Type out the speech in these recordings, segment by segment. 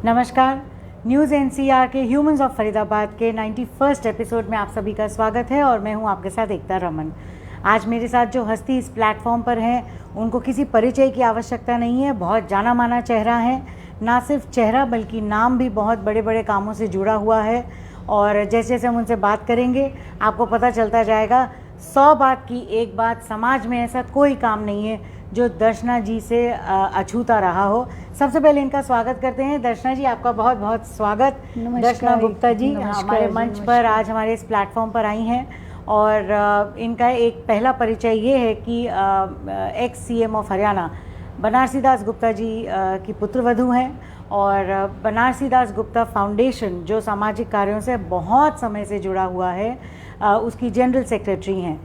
नमस्कार। News NCR के humans of Faridabad के 91st एपिसोड में आप सभी का स्वागत है और मैं हूं आपके साथ एकता रमन। आज मेरे साथ जो हस्ती इस प्लेटफॉर्म पर हैं उनको किसी परिचय की आवश्यकता नहीं है। बहुत जाना माना चेहरा है, ना सिर्फ चेहरा बल्कि नाम भी बहुत बड़े बड़े कामों से जुड़ा हुआ है। और जैसे जैसे हम उनसे बात करेंगे आपको पता चलता जाएगा 100 बात की एक बात, समाज में ऐसा कोई काम नहीं है जो दर्शना जी से अछूता रहा हो। सबसे पहले इनका स्वागत करते हैं। दर्शना जी, आपका बहुत बहुत स्वागत। दर्शना गुप्ता जी हमारे मंच पर आज हमारे इस प्लेटफॉर्म पर आई हैं और इनका एक पहला परिचय ये है कि ex CM of Haryana Banarasi Das Gupta ji की पुत्रवधू हैं और बनारसी दास गुप्ता फाउंडेशन जो सामाजिक कार्यों से बहुत समय से जुड़ा हुआ है उसकी जनरल सेक्रेटरी हैं।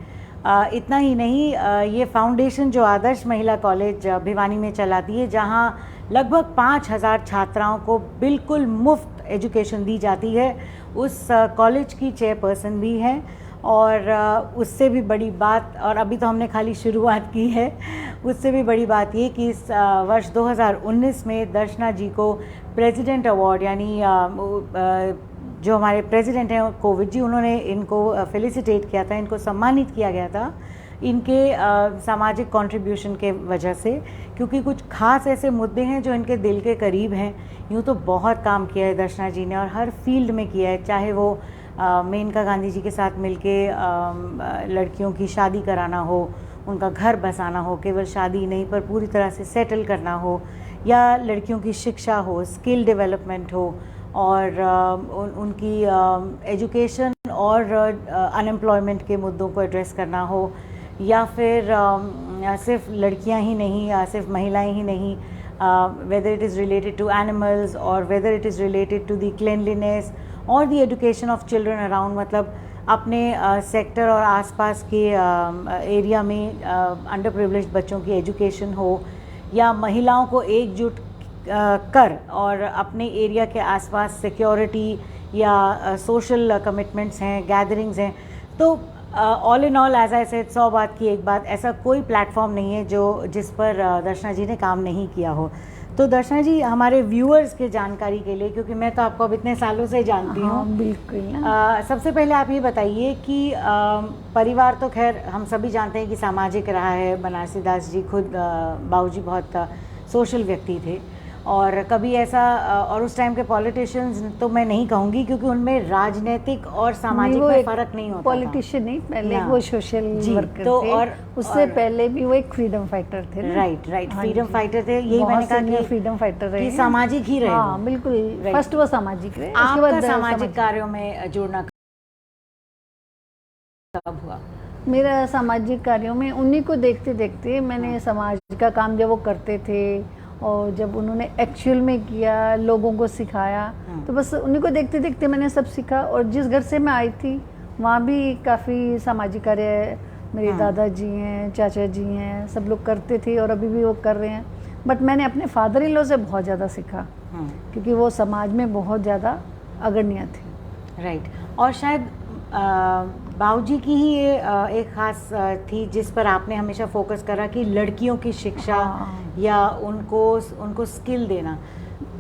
इतना ही नहीं, ये फाउंडेशन जो आदर्श महिला कॉलेज भिवानी में चलाती है, जहां लगभग 5000 छात्राओं को बिल्कुल मुफ्त एजुकेशन दी जाती है, उस कॉलेज की चेयरपर्सन भी हैं। और उससे भी बड़ी बात, और अभी तो हमने खाली शुरुआत की है, उससे भी बड़ी बात ये कि इस वर्ष 2019 में दर्शना जी को प्रेसिडेंट अवार्ड, यानी जो हमारे प्रेसिडेंट हैं कोविड जी, उन्होंने इनको फेलिसिटेट किया था, इनको सम्मानित किया गया था इनके सामाजिक कंट्रीब्यूशन के वजह से, क्योंकि कुछ खास ऐसे मुद्दे हैं जो इनके दिल के करीब हैं। यूँ तो बहुत काम किया है दर्शना जी ने और हर फील्ड में किया है, चाहे वो मेनका गांधी जी के साथ मिलके लड़कियों की शादी कराना हो, उनका घर बसाना हो, केवल शादी नहीं पर पूरी तरह से सेटल करना हो, या लड़कियों की शिक्षा हो, स्किल डेवलपमेंट हो, और उनकी एजुकेशन और अनएम्प्लॉयमेंट के मुद्दों को एड्रेस करना हो, या फिर सिर्फ लड़कियां ही नहीं या सिर्फ महिलाएं ही नहीं, whether it is related to animals or whether it is related to the cleanliness और the education of children around, मतलब अपने सेक्टर और आसपास के एरिया में अंडर प्रिविलेज्ड बच्चों की एजुकेशन हो, या महिलाओं को एकजुट कर और अपने एरिया के आसपास सिक्योरिटी या सोशल कमिटमेंट्स हैं, गैदरिंग्स हैं। तो all in all, as I said, 100 बात की एक बात, ऐसा कोई प्लेटफॉर्म नहीं है जिस पर दर्शना जी ने काम नहीं किया हो। तो दर्शना जी, हमारे व्यूअर्स के जानकारी के लिए, क्योंकि मैं तो आपको अब इतने सालों से जानती हूँ, बिल्कुल सबसे पहले आप ये बताइए कि परिवार तो खैर हम सभी जानते हैं कि सामाजिक रहा है। बनारसी दास जी खुद, बाबूजी बहुत सोशल व्यक्ति थे, और कभी ऐसा, और उस टाइम के पॉलिटिशियंस तो मैं नहीं कहूँगी क्योंकि उनमें राजनीतिक और सामाजिक में फ़र्क नहीं होता। पॉलिटिशियन नहीं, पहले वो सोशल वर्कर तो थे, और उससे पहले भी वो एक फ्रीडम फाइटर थे। राइट, फ्रीडम फाइटर थे। यही मैंने कहा कि फ्रीडम फाइटर रहे, सामाजिक ही रहे। हाँ बिल्कुल, फर्स्ट वो सामाजिक रहे। आपका सामाजिक कार्यों में जुड़ना कब हुआ? मेरा सामाजिक कार्यों में उन्हीं को देखते देखते मैंने समाज का काम जब वो करते थे और जब उन्होंने एक्चुअल में किया, लोगों को सिखाया, तो बस उन्हीं को देखते देखते मैंने सब सीखा। और जिस घर से मैं आई थी वहाँ भी काफ़ी सामाजिक कार्य मेरे दादाजी हैं, चाचा जी हैं, सब लोग करते थे और अभी भी वो कर रहे हैं। बट मैंने अपने फादर इन लॉ से बहुत ज़्यादा सीखा, क्योंकि वो समाज में बहुत ज़्यादा अग्रणी थे। राइट। और शायद बाबूजी की ही ये एक ख़ास थी जिस पर आपने हमेशा फोकस करा कि लड़कियों की शिक्षा या उनको स्किल देना।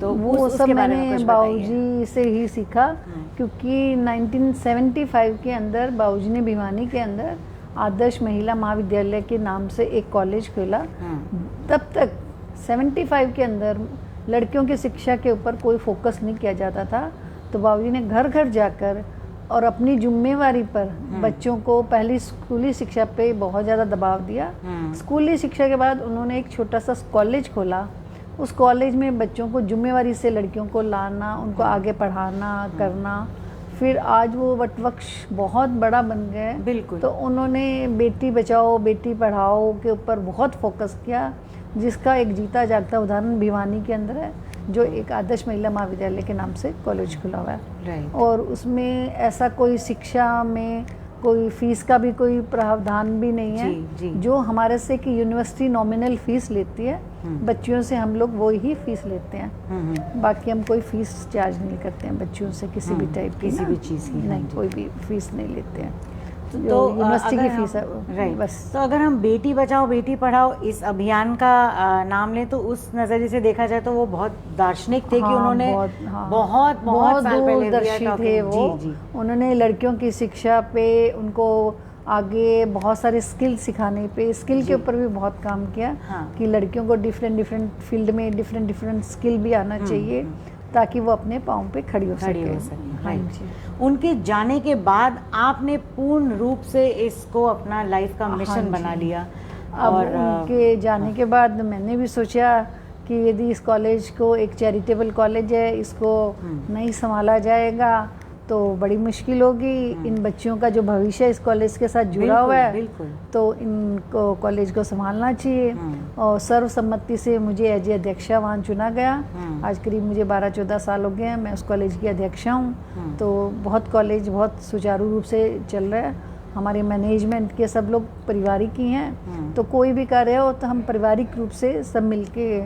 तो वो सब मैंने बाबूजी से ही सीखा, क्योंकि 1975 के अंदर बाबूजी ने भिवानी के अंदर आदर्श महिला महाविद्यालय के नाम से एक कॉलेज खोला। तब तक 75 के अंदर लड़कियों की शिक्षा के ऊपर कोई फोकस नहीं किया जाता था। तो बाबूजी ने घर घर जाकर और अपनी जिम्मेवारी पर बच्चों को पहली स्कूली शिक्षा पे बहुत ज़्यादा दबाव दिया। स्कूली शिक्षा के बाद उन्होंने एक छोटा सा कॉलेज खोला। उस कॉलेज में बच्चों को जिम्मेवारी से लड़कियों को लाना, उनको आगे पढ़ाना करना। फिर आज वो वटवृक्ष बहुत बड़ा बन गए। बिल्कुल। तो उन्होंने बेटी बचाओ बेटी पढ़ाओ के ऊपर बहुत फोकस किया, जिसका एक जीता जागता उदाहरण भिवानी के अंदर है, जो एक आदर्श महिला महाविद्यालय के नाम से कॉलेज खुला हुआ है। और उसमें ऐसा कोई शिक्षा में कोई फीस का भी कोई प्रावधान भी नहीं है। जी। जो हमारे से कि यूनिवर्सिटी नॉमिनल फीस लेती है, बच्चियों से हम लोग वो ही फीस लेते हैं। बाकी हम कोई फीस चार्ज नहीं करते हैं बच्चियों से, किसी भी टाइप की, किसी भी चीज़ की नहीं, कोई भी फीस नहीं लेते हैं। जो यूनिवर्सिटी की फीस है वो, राइट। बस। तो अगर हम बेटी बचाओ बेटी पढ़ाओ इस अभियान का नाम लें तो उस नज़रिए से देखा जाए तो वो बहुत दार्शनिक थे कि उन्होंने बहुत साल पहले दूरदर्शी थे वो। जी। उन्होंने लड़कियों की शिक्षा पे, उनको आगे बहुत सारे स्किल सिखाने पे, स्किल के ऊपर भी बहुत काम किया। हाँ। कि लड़कियों को डिफरेंट फील्ड में डिफरेंट स्किल भी आना चाहिए ताकि वो अपने पाँव पे खड़ी हो सके। हाँ जी। उनके जाने के बाद आपने पूर्ण रूप से इसको अपना लाइफ का मिशन बना लिया। अब उनके जाने के बाद मैंने भी सोचा कि यदि इस कॉलेज को, एक चैरिटेबल कॉलेज है, इसको नहीं संभाला जाएगा तो बड़ी मुश्किल होगी। इन बच्चियों का जो भविष्य इस कॉलेज के साथ जुड़ा हुआ है, तो इनको कॉलेज को संभालना चाहिए। और सर्वसम्मति से मुझे एज अध्यक्षा वहाँ चुना गया। आज करीब मुझे 12-14 साल हो गए हैं, मैं उस कॉलेज की अध्यक्षा हूँ। तो बहुत कॉलेज बहुत सुचारू रूप से चल रहा है। हमारे मैनेजमेंट के सब लोग पारिवारिक ही हैं, तो कोई भी कार्य हो तो हम पारिवारिक रूप से सब मिलके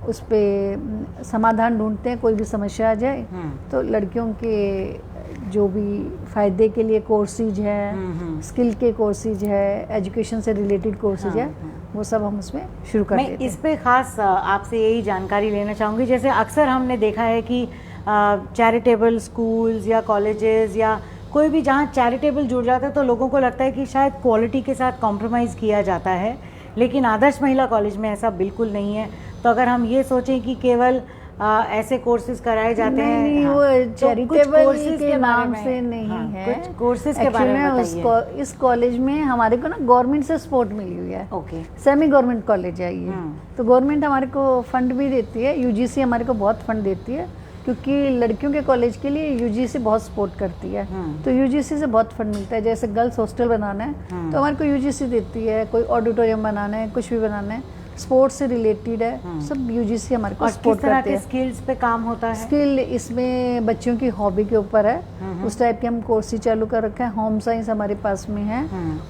उस पर समाधान ढूंढते हैं। कोई भी समस्या आ जाए तो लड़कियों के जो भी फ़ायदे के लिए कोर्सेज है, स्किल के कोर्सेज है, एजुकेशन से रिलेटेड कोर्सेज है, वो सब हम उसमें शुरू कर देते हैं। मैं इस पे ख़ास आपसे यही जानकारी लेना चाहूँगी। जैसे अक्सर हमने देखा है कि चैरिटेबल स्कूल्स या कॉलेजेस या कोई भी जहाँ चैरिटेबल जुड़ जाता है तो लोगों को लगता है कि शायद क्वालिटी के साथ कॉम्प्रोमाइज़ किया जाता है, लेकिन आदर्श महिला कॉलेज में ऐसा बिल्कुल नहीं है। तो अगर हम ये सोचें कि केवल ऐसे कोर्सेज कराए जाते हैं, नहीं, हाँ, वो चैरिटेबल के नाम से नहीं हाँ, है। कुछ कोर्सेज के बारे में बताइए। इस कॉलेज में हमारे को ना गवर्नमेंट से सपोर्ट मिली हुई है। ओके। सेमी गवर्नमेंट कॉलेज है ये। तो गवर्नमेंट हमारे को फंड भी देती है, यूजीसी हमारे को बहुत फंड देती है, क्योंकि लड़कियों के कॉलेज के लिए यूजीसी बहुत सपोर्ट करती है। तो यूजीसी से बहुत फंड मिलता है। जैसे गर्ल्स हॉस्टल बनाना है तो हमारे को यूजीसी देती है, कोई ऑडिटोरियम बनाना है, कुछ भी बनाना है, स्पोर्ट्स से रिलेटेड है, सब यूजीसी हमारे को सपोर्ट करते हैं। स्किल्स पे काम होता है? स्किल इसमें बच्चों की हॉबी के ऊपर है, उस टाइप के हम कोर्सेज चालू कर रखे हैं। होम साइंस हमारे पास में है,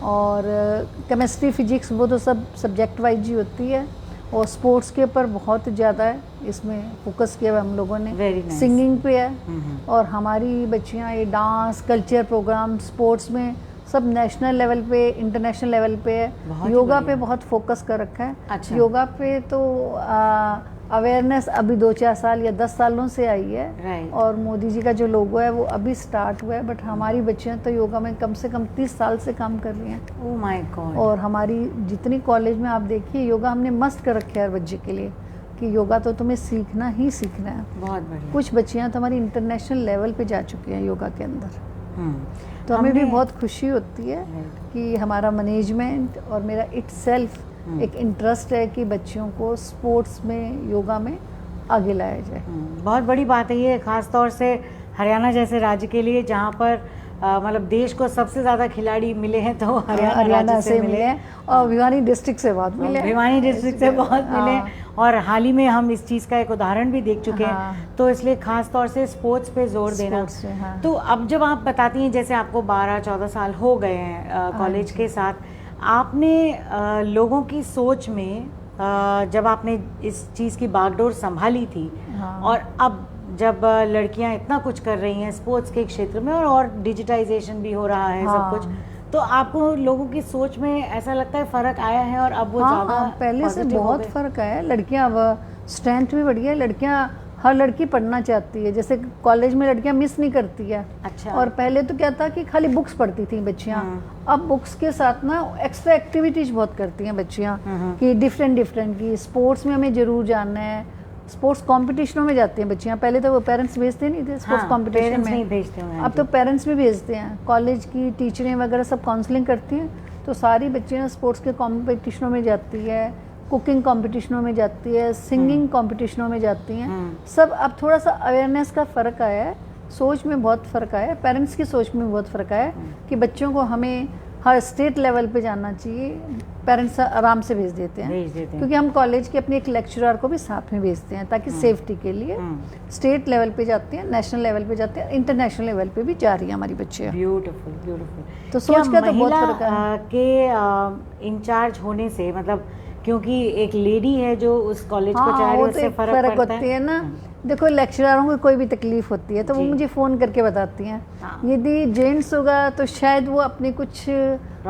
और केमिस्ट्री फिजिक्स वो तो सब सब्जेक्ट वाइज ही होती है। और स्पोर्ट्स के ऊपर बहुत ज़्यादा है, इसमें फोकस किया हुआ हम लोगों ने। सिंगिंग पे है, और हमारी बच्चियाँ ये डांस, कल्चर प्रोग्राम, स्पोर्ट्स में सब नेशनल लेवल पे, इंटरनेशनल लेवल पे है। योगा पे बहुत फोकस कर रखा है। अच्छा। योगा पे तो अवेयरनेस अभी 2-4 साल या 10 सालों से आई है, और मोदी जी का जो लोगो है वो अभी स्टार्ट हुआ है। बट हमारी बच्चियां तो योगा में कम से कम 30 साल से काम कर रही हैं। Oh my God. और हमारी जितनी कॉलेज में आप देखिए, योगा हमने मस्त कर रखे है हर बच्चे के लिए, कि योगा तो तुम्हें सीखना ही सीखना है। बहुत बढ़िया। कुछ बच्चियां तो हमारी इंटरनेशनल लेवल पे जा चुकी हैं योगा के अंदर। तो हमें भी बहुत खुशी होती है कि हमारा मैनेजमेंट और मेरा इटसेल्फ एक इंटरेस्ट है कि बच्चियों को स्पोर्ट्स में, योगा में आगे लाया जाए। बहुत बड़ी बात है ये, ख़ास तौर से हरियाणा जैसे राज्य के लिए, जहाँ पर मतलब देश को सबसे ज़्यादा खिलाड़ी मिले हैं तो हरियाणा से मिले हैं, और भिवानी डिस्ट्रिक्ट से बहुत मिले, भिवानी डिस्ट्रिक्ट से बहुत मिले। और हाल ही में हम इस चीज़ का एक उदाहरण भी देख चुके हैं। तो इसलिए ख़ास तौर से स्पोर्ट्स पे जोर देना। तो अब जब आप बताती हैं, जैसे आपको 12-14 साल हो गए हैं कॉलेज के साथ, आपने लोगों की सोच में जब आपने इस चीज़ की बागडोर संभाली थी, और अब जब लड़कियां इतना कुछ कर रही हैं स्पोर्ट्स के क्षेत्र में, और डिजिटाइजेशन भी हो रहा है सब कुछ, तो आपको लोगों की सोच में ऐसा लगता है फ़र्क आया है? और अब वो ज़्यादा पहले से बहुत फ़र्क आया है। लड़कियां अब स्ट्रेंथ भी बढ़ी है। लड़कियां, हर लड़की पढ़ना चाहती है। जैसे कॉलेज में लड़कियां मिस नहीं करती है। अच्छा। और पहले तो क्या था कि खाली बुक्स पढ़ती थी बच्चियां, अब बुक्स के साथ ना एक्स्ट्रा एक्टिविटीज बहुत करती हैं बच्चियां, कि डिफरेंट की स्पोर्ट्स में हमें जरूर जानना है। स्पोर्ट्स कॉम्पिटिशनों में जाती हैं बच्चियां। पहले तो वो पेरेंट्स भेजते नहीं थे स्पोर्ट्स कॉम्पिटिशन में, नहीं भेजते हैं। अब तो पेरेंट्स भी भेजते हैं। कॉलेज की टीचरें वगैरह सब काउंसलिंग करती हैं, तो सारी बच्चियां स्पोर्ट्स के कॉम्पिटिशनों में जाती है, कुकिंग कॉम्पिटिशनों में जाती है, सिंगिंग कॉम्पिटिशनों में जाती हैं। सब अब थोड़ा सा अवेयरनेस का फ़र्क आया है, सोच में बहुत फ़र्क आया है, पेरेंट्स की सोच में बहुत फ़र्क आया है कि बच्चों को हमें हर स्टेट लेवल पे जाना चाहिए। पेरेंट्स आराम से भेज देते हैं, क्योंकि हम कॉलेज के अपने एक लेक्चरर को भी साथ में भेजते हैं, ताकि सेफ्टी के लिए। स्टेट लेवल पे जाती हैं, नेशनल लेवल पे जाते हैं, इंटरनेशनल लेवल पे भी जा रही हैं हमारी बच्चियाँ। ब्यूटीफुल। तो सोच का तो बहुत फर्क है। के इंचार्ज होने से, मतलब क्योंकि एक लेडी है जो उस कॉलेज को चला रही है, वो तो उससे एक फर्क फ़र्क पड़ता होती है है ना। देखो लेक्चररों को कोई भी तकलीफ होती है तो वो जी। मुझे फ़ोन करके बताती हैं। हाँ। यदि जेंट्स होगा तो शायद वो अपने कुछ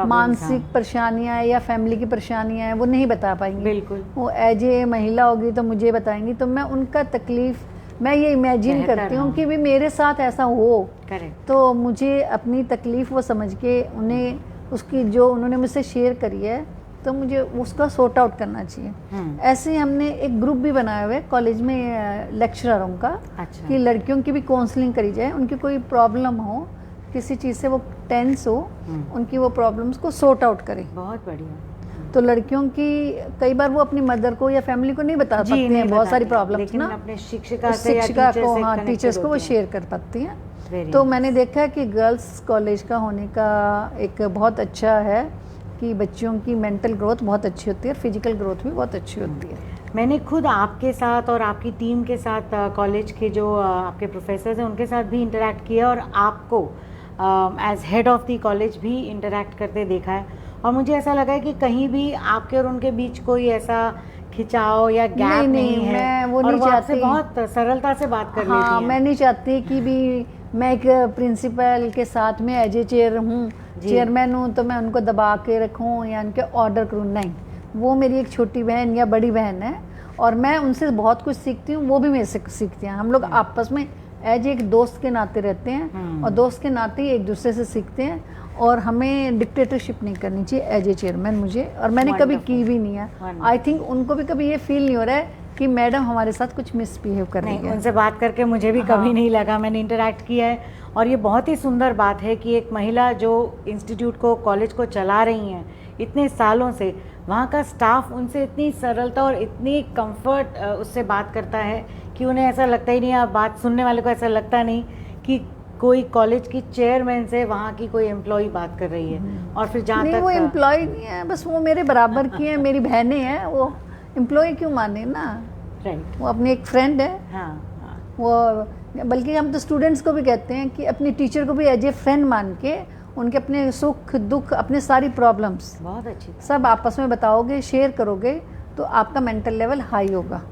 मानसिक परेशानियां या फैमिली की परेशानियां हैं वो नहीं बता पाएंगी। बिल्कुल। वो एज ए महिला होगी तो मुझे बताएंगी, तो मैं उनका तकलीफ मैं ये इमेजिन करती हूँ कि भी मेरे साथ ऐसा हो। करेक्ट। तो मुझे अपनी तकलीफ़ वो समझ के उन्हें उसकी जो उन्होंने मुझसे शेयर करी है तो मुझे उसका सॉर्ट आउट करना चाहिए। ऐसे ही हमने एक ग्रुप भी बनाया हुआ है कॉलेज में लेक्चररों का। अच्छा। कि लड़कियों की भी काउंसलिंग करी जाए, उनकी कोई प्रॉब्लम हो, किसी चीज़ से वो टेंस हो, उनकी वो प्रॉब्लम्स को सॉर्ट आउट करें। बहुत बढ़िया। तो लड़कियों की कई बार वो अपनी मदर को या फैमिली को नहीं बता पाती हैं बहुत सारी प्रॉब्लम्स ना, अपने शिक्षिका से या शिक्षिका टीचर को, से हाँ connected टीचर्स को वो होती हैं। शेयर कर पाती हैं। Very तो nice। मैंने देखा है कि गर्ल्स कॉलेज का होने का एक बहुत अच्छा है कि बच्चियों की मेंटल ग्रोथ बहुत अच्छी होती है और फिजिकल ग्रोथ भी बहुत अच्छी होती है। मैंने खुद आपके साथ और आपकी टीम के साथ कॉलेज के जो आपके प्रोफेसर्स हैं उनके साथ भी इंटरेक्ट किया और आपको as head of the college भी इंटरेक्ट करते देखा है, और मुझे ऐसा लगा है कि कहीं भी आपके और उनके बीच कोई ऐसा खिंचाव या गैप नहीं है। मैं वो और नहीं वो आपसे चाहती। बहुत सरलता से बात कर लेती हाँ, हैं। मैं नहीं चाहती कि भी मैं एक प्रिंसिपल के साथ में एज ए चेयर हूँ, चेयरमैन हूँ, तो मैं उनको दबा के रखूँ या उनके ऑर्डर करूँ। नहीं, वो मेरी एक छोटी बहन या बड़ी बहन है और मैं उनसे बहुत कुछ सीखती हूँ, वो भी मेरे से सीखती हैं। हम लोग आपस में एज एक दोस्त के नाते रहते हैं और दोस्त के नाते ही एक दूसरे से सीखते हैं। और हमें डिक्टेटरशिप नहीं करनी चाहिए एज ए चेयरमैन मुझे, और मैंने कभी की भी नहीं है। आई थिंक उनको भी कभी ये फील नहीं हो रहा है कि मैडम हमारे साथ कुछ मिसबिहेव कर रही है। उनसे बात करके मुझे भी कभी नहीं लगा, मैंने इंटरेक्ट किया है और ये बहुत ही सुंदर बात है कि एक महिला जो इंस्टीट्यूट को, कॉलेज को चला रही हैं इतने सालों से, वहाँ का स्टाफ उनसे इतनी सरलता और इतनी कंफर्ट उससे बात करता है कि उन्हें ऐसा लगता ही नहीं, या बात सुनने वाले को ऐसा लगता नहीं कि कोई कॉलेज की चेयरमैन से वहाँ की कोई एम्प्लॉय बात कर रही है। और फिर जहाँ नहीं, तक वो एम्प्लॉय नहीं है, बस वो मेरे बराबर की है, मेरी बहनें हैं, वो एम्प्लॉय क्यों माने ना। राइट। वो अपनी एक फ्रेंड है। हाँ। वो बल्कि हम तो स्टूडेंट्स को भी कहते हैं कि अपनी टीचर को भी एज ए फ्रेंड मान के उनके अपने सुख दुख, अपने सारी प्रॉब्लम्स बहुत अच्छी सब आपस में बताओगे, शेयर करोगे तो आपका मेंटल लेवल हाई होगा।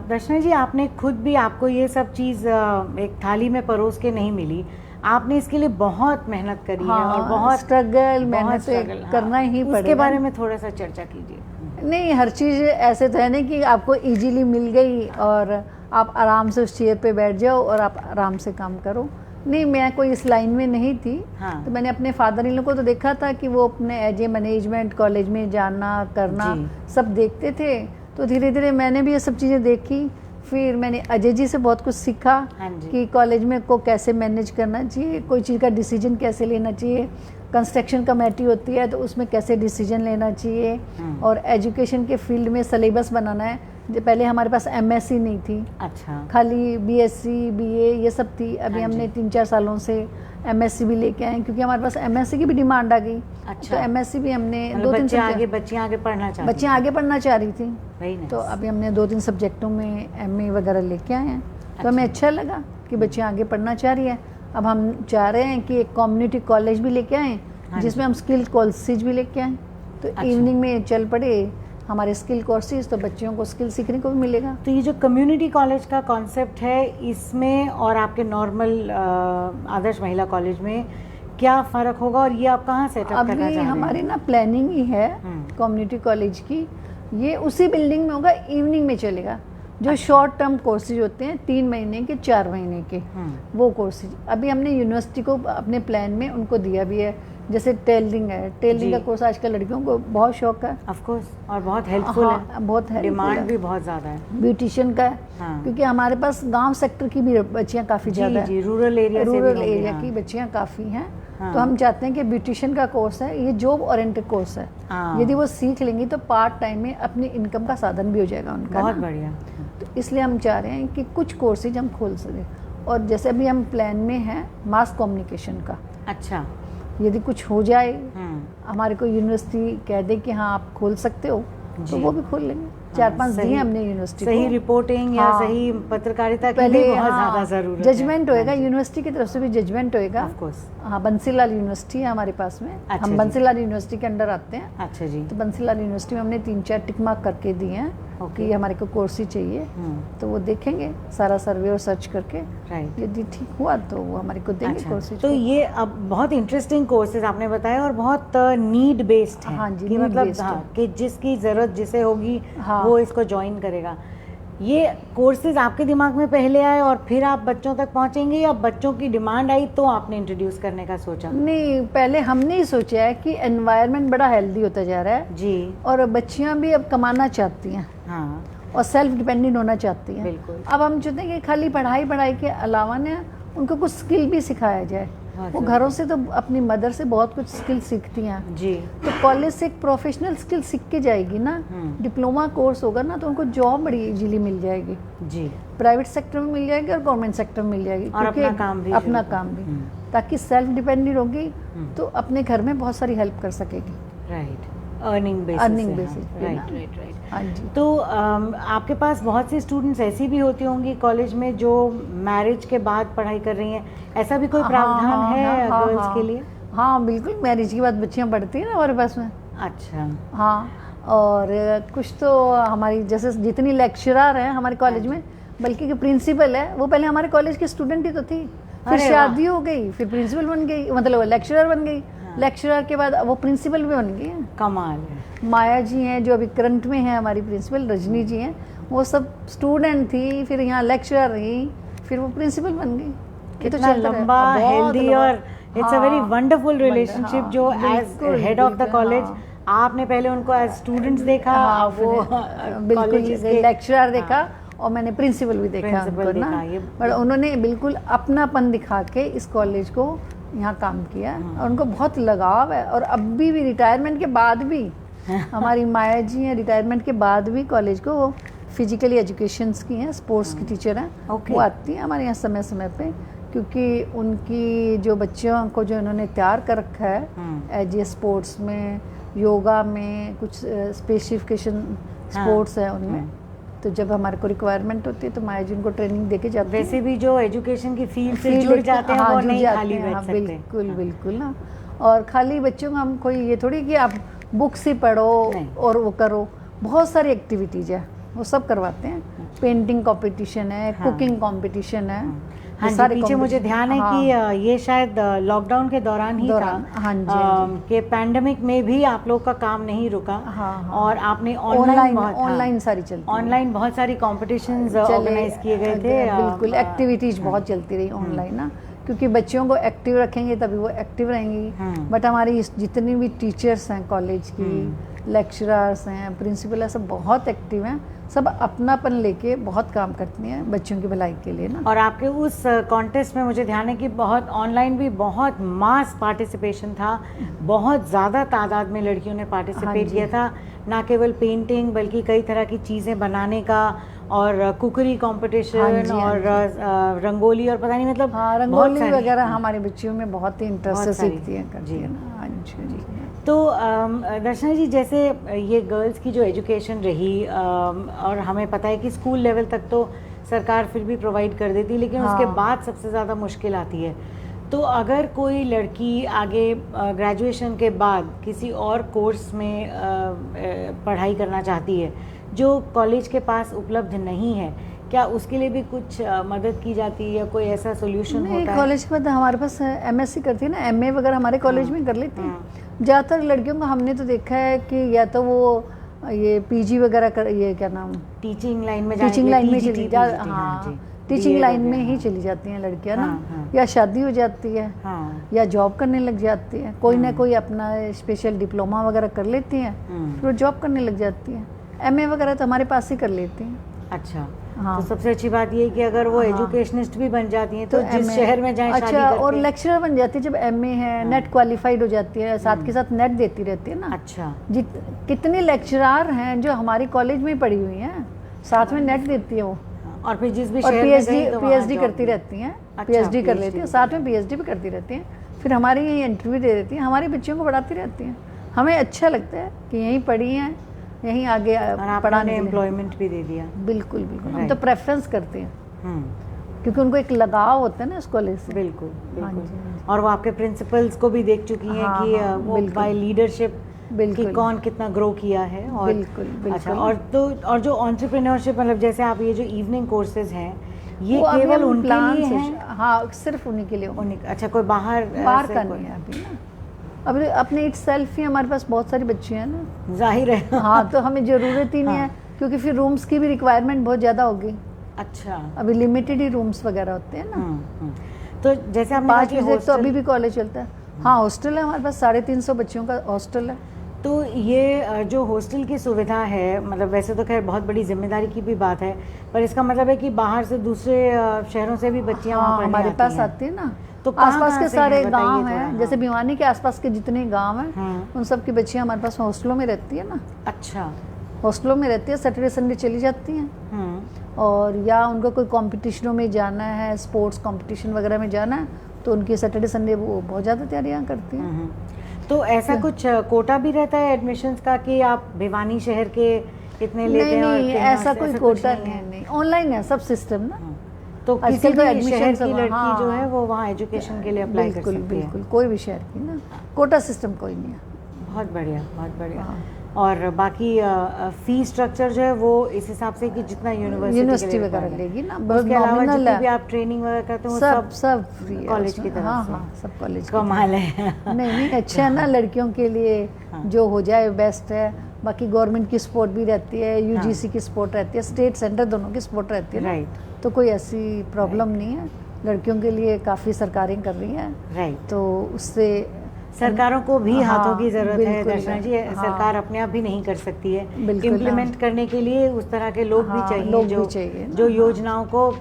दर्शना जी, आपने खुद भी, आपको ये सब चीज़ एक थाली में परोस के नहीं मिली, आपने इसके लिए बहुत मेहनत करी है और बहुत स्ट्रगल, मेहनत करना ही पड़ेगा। उसके बारे में थोड़ा सा चर्चा कीजिए। नहीं, हर चीज़ ऐसे तो है नहीं कि आपको इजीली मिल गई और आप आराम से उस चेयर पे बैठ जाओ और आप आराम से काम करो। नहीं, मैं कोई इस लाइन में नहीं थी। तो मैंने अपने फादर इन लोग को तो देखा था कि वो अपने एज ए मैनेजमेंट कॉलेज में जाना करना सब देखते थे, तो धीरे धीरे मैंने भी ये सब चीज़ें देखी। फिर मैंने अजय जी से बहुत कुछ सीखा कि कॉलेज में को कैसे मैनेज करना चाहिए, कोई चीज़ का डिसीजन कैसे लेना चाहिए, कंस्ट्रक्शन कमेटी होती है तो उसमें कैसे डिसीजन लेना चाहिए, और एजुकेशन के फील्ड में सिलेबस बनाना है। पहले हमारे पास एमएससी नहीं थी, अच्छा, खाली बीएससी बीए ये सब थी। अभी हमने 3-4 सालों से एमएससी भी लेके आए क्योंकि हमारे पास एमएससी की भी डिमांड आ गई। अच्छा। तो एमएससी भी हमने बच्चियाँ आगे पढ़ना चाहती, बच्चियाँ आगे पढ़ना चाह रही थी, तो अभी हमने 2-3 सब्जेक्टों में एमए वगैरह लेके आए हैं। तो हमें अच्छा लगा कि बच्चियाँ आगे पढ़ना चाह रही है। अब हम चाह रहे हैं कि एक कम्युनिटी कॉलेज भी लेके आएँ जिसमें हम स्किल कोर्सेज भी लेके आएँ, तो इवनिंग में चल पड़े हमारे स्किल कोर्सेज, तो बच्चियों को स्किल सीखने को भी मिलेगा। तो ये जो कम्युनिटी कॉलेज का कॉन्सेप्ट है, इसमें और आपके नॉर्मल आदर्श महिला कॉलेज में क्या फ़र्क होगा और ये आप कहाँ सेटअप करना चाह रहे हैं? अभी हमारी ना प्लानिंग ही है कम्युनिटी कॉलेज की, ये उसी बिल्डिंग में होगा, इवनिंग में चलेगा। जो शॉर्ट टर्म कोर्सेज होते हैं 3 महीने के 4 महीने के, वो कोर्सेज अभी हमने यूनिवर्सिटी को अपने प्लान में उनको दिया भी है। जैसे टेलरिंग है, टेलरिंग का कोर्स आजकल लड़कियों को बहुत शौक है, ऑफ कोर्स, और बहुत हेल्पफुल है, बहुत डिमांड भी बहुत ज़्यादा है। ब्यूटिशियन का है, क्योंकि हमारे पास गांव सेक्टर की भी बच्चियां काफ़ी ज़्यादा है, रूरल एरिया की बच्चियां काफ़ी हैं। तो हम चाहते हैं कि ब्यूटिशियन का कोर्स है, ये जॉब ओरिएंटेड कोर्स है, यदि वो सीख लेंगी तो पार्ट टाइम में अपनी इनकम का साधन भी हो जाएगा उनका। बहुत बढ़िया। तो इसलिए हम चाह रहे हैं कि कुछ कोर्सेज हम खोल सकें, और जैसे अभी हम प्लान में हैं मास कम्युनिकेशन का। अच्छा, यदि कुछ हो जाए, हमारे को यूनिवर्सिटी कह दे कि हाँ आप खोल सकते हो, तो वो भी खोल लेंगे। 4-5 दिए हमने यूनिवर्सिटी को। सही रिपोर्टिंग या सही पत्रकारिता की भी बहुत ज़्यादा ज़रूरत है। जजमेंट होएगा, यूनिवर्सिटी की तरफ से भी जजमेंट होएगा। Of course. हाँ, बंसीलाल यूनिवर्सिटी है हमारे पास में। अच्छा हम बंसीलाल यूनिवर्सिटी के अंडर आते हैं। अच्छा जी। तो बंसीलाल यूनिवर्सिटी में हमने 3-4 टिक मार्क करके दिए हैं कि हमारे को कोर्स ही चाहिए। तो वो देखेंगे सारा सर्वे और सर्च करके, राइट। यदि ठीक हुआ तो वो हमारे को देंगे कोर्स। तो ये अब बहुत इंटरेस्टिंग कोर्सेज आपने बताया और बहुत नीड बेस्ड है। हाँ जी, कि need मतलब based हाँ, है। कि जिसकी ज़रूरत जिसे होगी हाँ। वो इसको ज्वाइन करेगा। ये कोर्सेज आपके दिमाग में पहले आए और फिर आप बच्चों तक पहुंचेंगे, या बच्चों की डिमांड आई तो आपने इंट्रोड्यूस करने का सोचा? नहीं, पहले हमने ही सोचा है कि एनवायरनमेंट बड़ा हेल्दी होता जा रहा है जी। और बच्चियां भी अब कमाना चाहती हैं हाँ और सेल्फ डिपेंडेंट होना चाहती हैं। बिल्कुल। अब हम चाहते हैं कि खाली पढ़ाई के अलावा ना उनको कुछ स्किल भी सिखाया जाए। वो घरों से तो अपनी मदर से बहुत कुछ स्किल सीखती हैं जी। तो कॉलेज से एक प्रोफेशनल स्किल सीख के जाएगी ना, डिप्लोमा कोर्स होगा ना, तो उनको जॉब बड़ी इजीली मिल जाएगी। जी। प्राइवेट सेक्टर में मिल जाएगी और गवर्नमेंट सेक्टर में मिल जाएगी। और क्योंकि अपना काम भी ताकि सेल्फ डिपेंडेंट होगी तो अपने घर में बहुत सारी हेल्प कर सकेगी। राइट। अर्निंग बेसिस पे। राइट। हाँ जी। तो आपके पास बहुत सी स्टूडेंट्स ऐसी भी होती होंगी कॉलेज में जो मैरिज के बाद पढ़ाई कर रही हैं, ऐसा भी कोई प्रावधान है गर्ल्स के लिए? हाँ बिल्कुल, मैरिज के बाद बच्चियाँ पढ़ती हैं ना हमारे पास में। अच्छा। हाँ, और कुछ तो हमारी जैसे जितनी लेक्चरर हैं हमारे कॉलेज में, बल्कि प्रिंसिपल है वो पहले हमारे कॉलेज की स्टूडेंट ही तो थी, फिर शादी हो गई, फिर प्रिंसिपल बन गई, मतलब लेक्चरर बन गई। लेक्चरर के बाद वो प्रिंसिपल भी बन गई हैं। कमाल है। माया जी हैं जो अभी करंट में हैं हमारी प्रिंसिपल, रजनी जी हैं, वो सब स्टूडेंट थी, फिर यहाँ लेक्चरर रही, फिर वो प्रिंसिपल बन गई। कितना लंबा, हेल्दी और it's a very wonderful relationship जो as head of the college आपने पहले उनको एज स्टूडेंट्स देखा, वो बिल्कुल लेक्चरर देखा और मैंने प्रिंसिपल भी देखा उनको ना, बट उन्होंने बिल्कुल अपनापन दिखा के इस कॉलेज को यहाँ काम किया और उनको बहुत लगाव है। और अभी भी रिटायरमेंट के बाद भी हमारी माया जी हैं, रिटायरमेंट के बाद भी कॉलेज को वो फिजिकली एजुकेशंस की हैं, स्पोर्ट्स की टीचर हैं। वो आती हैं हमारे यहाँ समय समय पे, क्योंकि उनकी जो बच्चों को जो इन्होंने तैयार कर रखा है एज ए स्पोर्ट्स में, योगा में, कुछ स्पेसिफिकेशन स्पोर्ट्स है उनमें, तो जब हमारे को रिक्वायरमेंट होती है तो माया जी उनको ट्रेनिंग देके जाते हैं। वैसे भी जो एजुकेशन की फील्ड से जुड़ जाते हैं वो नहीं खाली बैठ सकते। बिल्कुल ना। और खाली बच्चों को हम कोई ये थोड़ी कि आप बुक्स ही पढ़ो और वो करो, बहुत सारी एक्टिविटीज है वो सब करवाते हैं। पेंटिंग कंपटीशन है, कुकिंग कंपटीशन है। हाँ जी, पीछे मुझे ध्यान है कि ये शायद लॉकडाउन के दौरान ही था। हाँ जी, कि पैंडेमिक में भी आप लोग का काम नहीं रुका। हाँ। और आपने ऑनलाइन सारी चलती, ऑनलाइन बहुत सारी कॉम्पिटिशन्स ऑर्गेनाइज किए गए थे। बिल्कुल, एक्टिविटीज बहुत चलती रही ऑनलाइन ना, क्योंकि बच्चों को एक्टिव रखेंगे तभी वो एक्टिव रहेंगी। बट हमारी जितनी भी टीचर्स हैं कॉलेज की, लेक्चरर्स हैं, प्रिंसिपल है, सब बहुत एक्टिव हैं, सब अपनापन लेके बहुत काम करती हैं बच्चों की भलाई के लिए ना। और आपके उस कॉन्टेस्ट में मुझे ध्यान है कि बहुत ऑनलाइन भी बहुत मास पार्टिसिपेशन था, बहुत ज़्यादा तादाद में लड़कियों ने पार्टिसिपेट किया था, ना केवल पेंटिंग बल्कि कई तरह की चीज़ें बनाने का, और कुकरी कंपटीशन और रंगोली और पता नहीं, मतलब रंगोली वगैरह हमारे बच्चियों में बहुत ही इंटरेस्ट से सीखती हैं, करती हैं ना। हाँ जी। तो दर्शना जी, जैसे ये गर्ल्स की जो एजुकेशन रही, और हमें पता है कि स्कूल लेवल तक तो सरकार फिर भी प्रोवाइड कर देती, लेकिन उसके बाद सबसे ज़्यादा मुश्किल आती है। तो अगर कोई लड़की आगे ग्रेजुएशन के बाद किसी और कोर्स में पढ़ाई करना चाहती है जो कॉलेज के पास उपलब्ध नहीं है, क्या उसके लिए भी कुछ मदद की जाती है या कोई ऐसा सोल्यूशन होता है? कॉलेज के बाद हमारे पास एमएससी करती है ना, एमए वगैरह हमारे कॉलेज में कर लेती हैं। ज़्यादातर लड़कियों को हमने तो देखा है कि या तो वो ये पीजी वगैरह कर, ये क्या नाम, टीचिंग लाइन में टीचिंग लाइन में चली जाती, हाँ टीचिंग लाइन में ही चली जाती हैं लड़कियां ना, या शादी हो जाती है, या जॉब करने लग जाती है, कोई ना कोई अपना स्पेशल डिप्लोमा वगैरह कर लेती हैं, फिर वो जॉब करने लग जाती हैं। एमए वगैरह तो हमारे पास ही कर लेती हैं। अच्छा। हाँ। तो सबसे अच्छी बात ये है कि अगर वो एजुकेशनिस्ट भी बन जाती हैं तो जिस शहर में जाएं शादी करके। और लेक्चरर बन जाती है जब एमए है, नेट क्वालिफाइड हो जाती है, साथ के साथ नेट देती रहती है ना। अच्छा। कितनी लेक्चरर हैं जो हमारी कॉलेज में पढ़ी हुई हैं, साथ में नेट देती है वो, और फिर जिस भी शहर में पीएचडी करती रहती हैं, पीएचडी कर लेती हैं, साथ में पीएचडी भी करती रहती हैं, फिर हमारे यहीं इंटरव्यू दे देती हैं, हमारी बच्चियों को पढ़ाती रहती हैं। हमें अच्छा लगता है कि यहीं पढ़ी हैं, यहीं आगे और आपने पढ़ाने के लिए। एम्प्लॉयमेंट भी दे दिया। बिल्कुल बिल्कुल, हम Right. तो प्रेफरेंस करते हैं हम्म, क्योंकि उनको एक लगाव होता है ना इस कॉलेज से। बिल्कुल हाँ बिल्कुल। जी, हाँ और वो आपके प्रिंसिपल्स को भी देख चुकी हैं हाँ, कि हाँ, वो बिल्कुल। बाय लीडरशिप कि बिल्कुल। कौन कितना ग्रो किया है। और बिल्कुल, बिल्कुल। अच्छा, और जो एंटरप्रेन्योरशिप, मतलब जैसे आप ये जो इवनिंग कोर्सेज हैं, ये वो अभी केवल हम उनके प्लान लिए से, हैं? हाँ सिर्फ उन्हीं के लिए होंगे। अच्छा, कोई बाहर बाहर से का कोई- नहीं है अभी ना। अभी अपने इट सेल्फ ही हमारे पास बहुत सारी बच्चियाँ हैं ना। जाहिर है। हाँ, तो हमें ज़रूरत ही नहीं हाँ। है, क्योंकि फिर रूम्स की भी रिक्वायरमेंट बहुत ज़्यादा होगी। अच्छा। अभी लिमिटेड ही रूम्स वगैरह होते हैं ना। हम्म। तो जैसे आपने कहा 5 कि बजे तक तो अभी hostel- भी कॉलेज चलता है। हाँ, हॉस्टल है हमारे पास, 350 बच्चियों का हॉस्टल है। तो ये जो हॉस्टल की सुविधा है, मतलब वैसे तो खैर बहुत बड़ी जिम्मेदारी की भी बात है, पर इसका मतलब है कि बाहर से दूसरे शहरों से भी बच्चियां वहाँ हाँ, पढ़ने हमारे आती पास हैं। आती है ना। तो कहाँ आसपास कहाँ के से सारे हैं? बताइए गांव थोड़ा, हैं, हाँ। जैसे भिवानी के आसपास के जितने गांव हैं, हाँ। उन सब की बच्चियां हमारे पास हॉस्टलों में रहती है ना। अच्छा। हॉस्टलों में रहती है, सैटरडे संडे चली जाती हैं। हम्म। और या उनको कोई कंपटीशनों में जाना है, स्पोर्ट्स कंपटीशन वगैरह में जाना है, तो उनकी सैटरडे संडे वो बहुत ज़्यादा तैयारियां करती हैं। तो ऐसा कुछ कोटा भी रहता है एडमिशन्स का कि आप भिवानी शहर के इतने लेते नहीं हैं और नहीं, कितना ऐसा से- कोई कुछ कोटा नहीं है? नहीं, ऑनलाइन है सब सिस्टम ना। तो आजकल किसी तो भी admission शहर सब- की लड़की हाँ। जो है वो वहाँ एजुकेशन के लिए अप्लाई कर बिल्कुल सकती है। बिल्कुल, कोई भी शहर की ना, कोटा सिस्टम कोई नहीं है। बहुत बढ़िया, बहुत बढ़िया। हाँ। और बाकी फी स्ट्रक्चर जो है वो इस हिसाब से कि जितना यूनिवर्सिटी वगैरह required है। लेगी ना, बहुत उसके अलावा nominal जितनी है। भी आप ट्रेनिंग वगैरह करते हो वो सब सब फ्री है कॉलेज उसमें। की तरफ हाँ से। हाँ, सब कॉलेज की कमाल है। तरफ। नहीं नहीं, अच्छा है ना, लड़कियों के लिए हाँ। जो हो जाए बेस्ट है। बाकी गवर्नमेंट की सपोर्ट भी रहती है, यूजीसी की सपोर्ट रहती है, स्टेट सेंटर दोनों की सपोर्ट रहती है ना। राइट तो कोई ऐसी प्रॉब्लम नहीं है, लड़कियों के लिए काफ़ी सरकारें कर रही हैं, राइट। तो उससे सरकारों को भी हाँ, हाथों की जरूरत है बिल्कुल, दर्शना जी। हाँ। सरकार अपने आप भी नहीं कर सकती है। बिल्कुल, इम्प्लीमेंट करने के लिए उस तरह के लोग भी हाँ, चाहिए लोग जो भी चाहिए ना, जो हाँ। योजनाओं को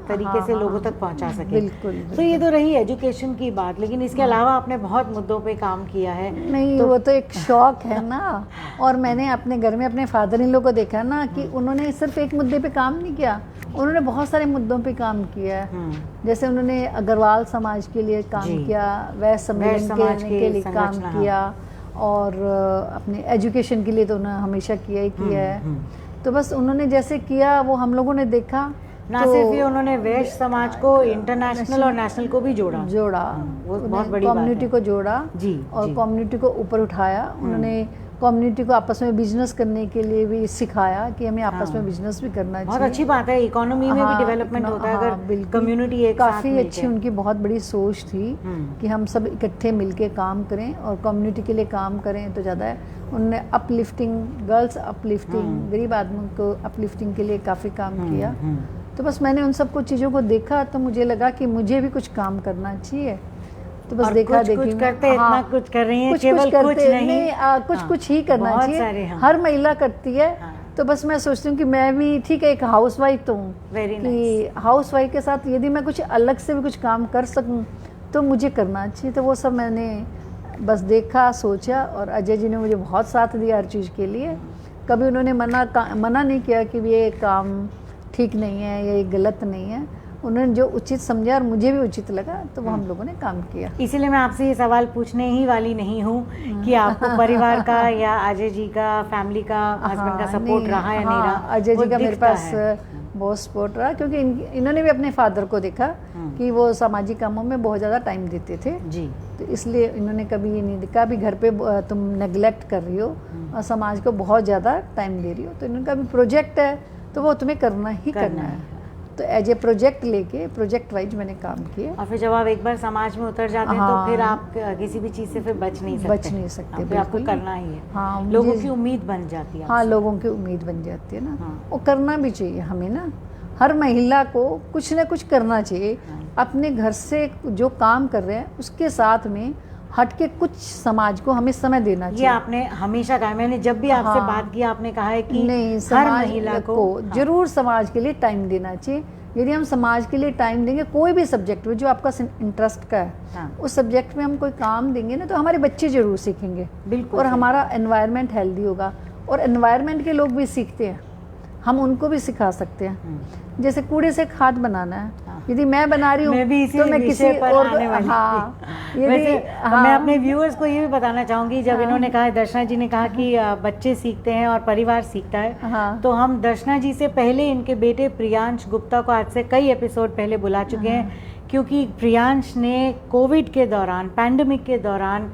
तरीके से हाँ, लोगों हाँ, तक पहुंचा सके। बिल्कुल, तो ये तो रही एजुकेशन की बात, लेकिन इसके अलावा आपने बहुत मुद्दों पे काम किया है। नहीं, वो तो एक शौक है ना। और मैंने अपने घर में अपने फादर इन लोग को देखा ना कि उन्होंने सिर्फ एक मुद्दे पे काम नहीं किया, उन्होंने बहुत सारे मुद्दों पे काम किया है। जैसे उन्होंने अग्रवाल समाज के लिए काम जी। किया, वैश्य सम्मेलन समाज के लिए काम संरचना, किया, और अपने एजुकेशन के लिए तो उन्होंने हमेशा किया ही किया है। तो बस उन्होंने जैसे किया वो हम लोगों ने देखा। ना तो सिर्फ ये उन्होंने वैश्य समाज को इंटरनेशनल और नेशनल को भी जोड़ा। वो बहुत बड़ी बात कम्युनिटी है। को जोड़ा जी, और जी। कम्युनिटी को ऊपर उठाया। उन्होंने कम्युनिटी को आपस में बिजनेस करने के लिए भी सिखाया कि हमें आपस हाँ। में बिजनेस भी करना बहुत चाहिए। अच्छी बात है, इकोनॉमी में भी डेवलपमेंट होता है अगर बिल्कुल। कम्युनिटी एक साथ काफ़ी मिलके। अच्छी उनकी बहुत बड़ी सोच थी कि हम सब इकट्ठे मिलके काम करें और कम्युनिटी के लिए काम करें तो ज़्यादा है। उन्होंने अपलिफ्टिंग, गर्ल्स अपलिफ्टिंग, गरीब आदमियों को अपलिफ्टिंग के लिए काफ़ी काम किया। तो बस मैंने उन सब कुछ चीज़ों को देखा तो मुझे लगा कि मुझे भी कुछ काम करना चाहिए। तो बस और देखा कुछ देखी कुछ में- करते इतना कुछ कर रही हैं, केवल कुछ नहीं, कुछ हाँ, कुछ ही करना बहुत चाहिए। सारे, हाँ। हर महिला करती है। हाँ। तो बस मैं सोचती हूँ कि मैं भी ठीक है, एक हाउसवाइफ तो हूँ, Very कि हाउसवाइफ के साथ यदि मैं कुछ अलग से भी कुछ काम कर सकूँ तो मुझे करना चाहिए। तो वो सब मैंने बस देखा, सोचा, और अजय जी ने मुझे बहुत साथ दिया हर चीज़ के लिए। कभी उन्होंने मना नहीं किया कि ये काम ठीक नहीं है या ये गलत नहीं है। उन्होंने जो उचित समझा और मुझे भी उचित लगा तो वो हम लोगों ने काम किया। इसीलिए मैं आपसे ये सवाल पूछने ही वाली नहीं हूँ कि आपको परिवार का या अजय जी का, फैमिली का, हस्बैंड का सपोर्ट रहा या नहीं रहा। अजय वो जी का मेरे दिखता पास है। बहुत सपोर्ट रहा, क्योंकि इन्होंने भी अपने फादर को देखा कि वो सामाजिक कामों में बहुत ज़्यादा टाइम देते थे। जी। तो इसलिए इन्होंने कभी ये नहीं देखा भी घर पे तुम नेग्लेक्ट कर रही हो और समाज को बहुत ज़्यादा टाइम दे रही हो। तो इन्होंने कहा भी प्रोजेक्ट है तो वो तुम्हें करना ही करना है। तो एज ए प्रोजेक्ट लेके प्रोजेक्ट वाइज मैंने काम किया। और फिर जब आप एक बार समाज में उतर जाते हैं तो फिर आप किसी भी चीज़ से फिर बच नहीं सकते। फिर आपको करना ही है। हाँ, लोगों की उम्मीद बन जाती है। हाँ, लोगों की उम्मीद बन जाती है ना। हाँ। वो करना भी चाहिए हमें ना। हर महिला को कुछ ना कुछ करना चाहिए। अपने घर से जो काम कर रहे हैं उसके साथ में हट के कुछ समाज को हमें समय देना चाहिए। ये आपने हमेशा कहा, मैंने जब भी आपसे बात की आपने कहा है कि नहीं, हर समाज महिला को जरूर समाज के लिए टाइम देना चाहिए। यदि हम समाज के लिए टाइम देंगे, कोई भी सब्जेक्ट में जो आपका इंटरेस्ट का है, उस सब्जेक्ट में हम कोई काम देंगे ना, तो हमारे बच्चे जरूर सीखेंगे। बिल्कुल। और हमारा एनवायरनमेंट हेल्दी होगा, और एनवायरनमेंट के लोग भी सीखते हैं। हम उनको भी सिखा सकते हैं। जैसे कूड़े से खाद बनाना है, यदि मैं बना रही हूँ तो मैं किसी और को, हाँ, वैसे मैं अपने व्यूअर्स को ये भी बताना चाहूँगी, जब इन्होंने कहा, दर्शना जी ने कहा कि बच्चे सीखते हैं और परिवार सीखता है, तो हम दर्शना जी से पहले इनके बेटे प्रियांश गुप्ता को आज से कई एपिसोड पहले बुला चुके हैं, क्योंकि प्रियांश ने कोविड के दौरान, पैंडमिक के दौरान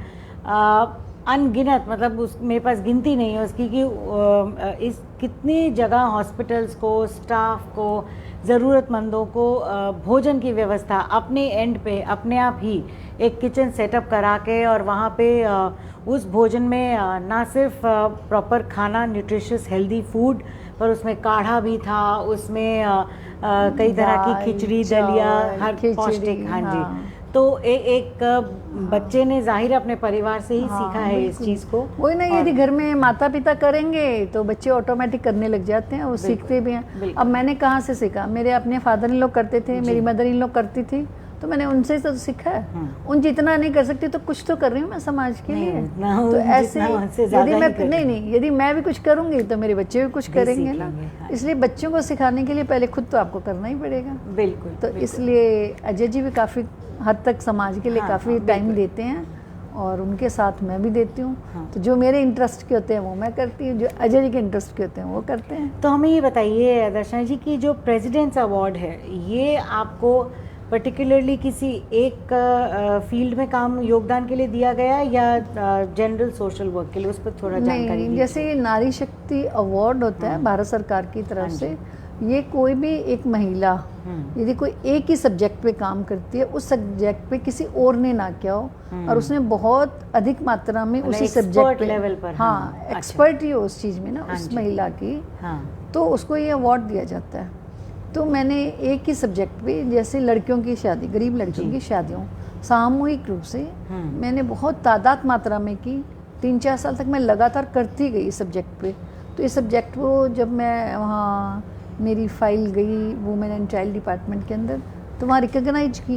अनगिनत, मतलब उस मेरे पास गिनती नहीं है उसकी कि इस कितनी जगह हॉस्पिटल्स को, स्टाफ को, ज़रूरतमंदों को भोजन की व्यवस्था अपने एंड पे अपने आप ही एक किचन सेटअप करा के, और वहाँ पे उस भोजन में ना सिर्फ प्रॉपर खाना, न्यूट्रिशियस हेल्दी फूड, पर उसमें काढ़ा भी था, उसमें कई तरह की खिचड़ी, दलिया, हर पौष्टिक। हाँ जी। तो एक बच्चे ने जाहिर अपने परिवार से ही सीखा है इस चीज़ को। वही ना, यदि घर में माता पिता करेंगे तो बच्चे ऑटोमेटिक करने लग जाते हैं, वो सीखते भी हैं। अब मैंने कहाँ से सीखा, मेरे अपने फादर इन लोग करते थे, मेरी मदर इन लोग करती थी, तो मैंने उनसे तो सीखा है। उन जितना नहीं कर सकती तो कुछ तो कर रही हूँ मैं समाज के लिए। तो ऐसे यदि मैं नहीं, यदि मैं भी कुछ करूँगी तो मेरे बच्चे भी कुछ करेंगे ना। इसलिए बच्चों को सिखाने के लिए पहले खुद तो आपको करना ही पड़ेगा। बिल्कुल। तो इसलिए अजय जी भी काफ़ी हद तक समाज के लिए काफ़ी टाइम देते हैं, और उनके साथ मैं भी देती हूँ। तो जो मेरे इंटरेस्ट के होते हैं वो मैं करती हूँ, जो अजय जी के इंटरेस्ट के होते हैं वो करते हैं। तो हमें ये बताइए दर्शना जी कि जो प्रेसिडेंट्स अवार्ड है, ये आपको पर्टिकुलरली किसी एक फील्ड में काम, योगदान के लिए दिया गया, या जनरल सोशल वर्क के लिए? उस पर थोड़ा जानकारी नहीं, जैसे नारी शक्ति अवार्ड होता है भारत सरकार की तरफ से, ये कोई भी एक महिला यदि कोई एक ही सब्जेक्ट पे काम करती है, उस सब्जेक्ट पे किसी और ने ना किया हो, और उसने बहुत अधिक मात्रा में उसी सब्जेक्ट पे लेवल पर, हाँ, एक्सपर्ट ही हो उस चीज़ में ना, उस महिला की, तो उसको ये अवार्ड दिया जाता है। तो मैंने एक ही सब्जेक्ट पे, जैसे लड़कियों की शादी, गरीब लड़कियों की शादियों, सामूहिक रूप से मैंने बहुत तादाद मात्रा में की, 3-4 साल तक मैं लगातार करती गई इस सब्जेक्ट पे। तो इस सब्जेक्ट को जब मैं वहाँ, मेरी फाइल गई वुमेन एंड चाइल्ड डिपार्टमेंट के अंदर, तो वहाँ रिकॉग्नाइज की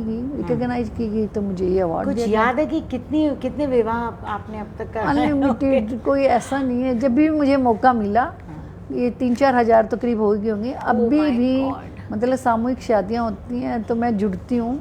गई, तो मुझे ये अवार्ड कुछ याद है कि कितने विवाह आपने अब तक कराए? अनलिमिटेड, कोई ऐसा नहीं है। जब भी मुझे मौका मिला, ये 3-4 हज़ार तो करीब हो गई होंगी अभी भी, मतलब सामूहिक शादियाँ होती हैं तो मैं जुड़ती हूँ।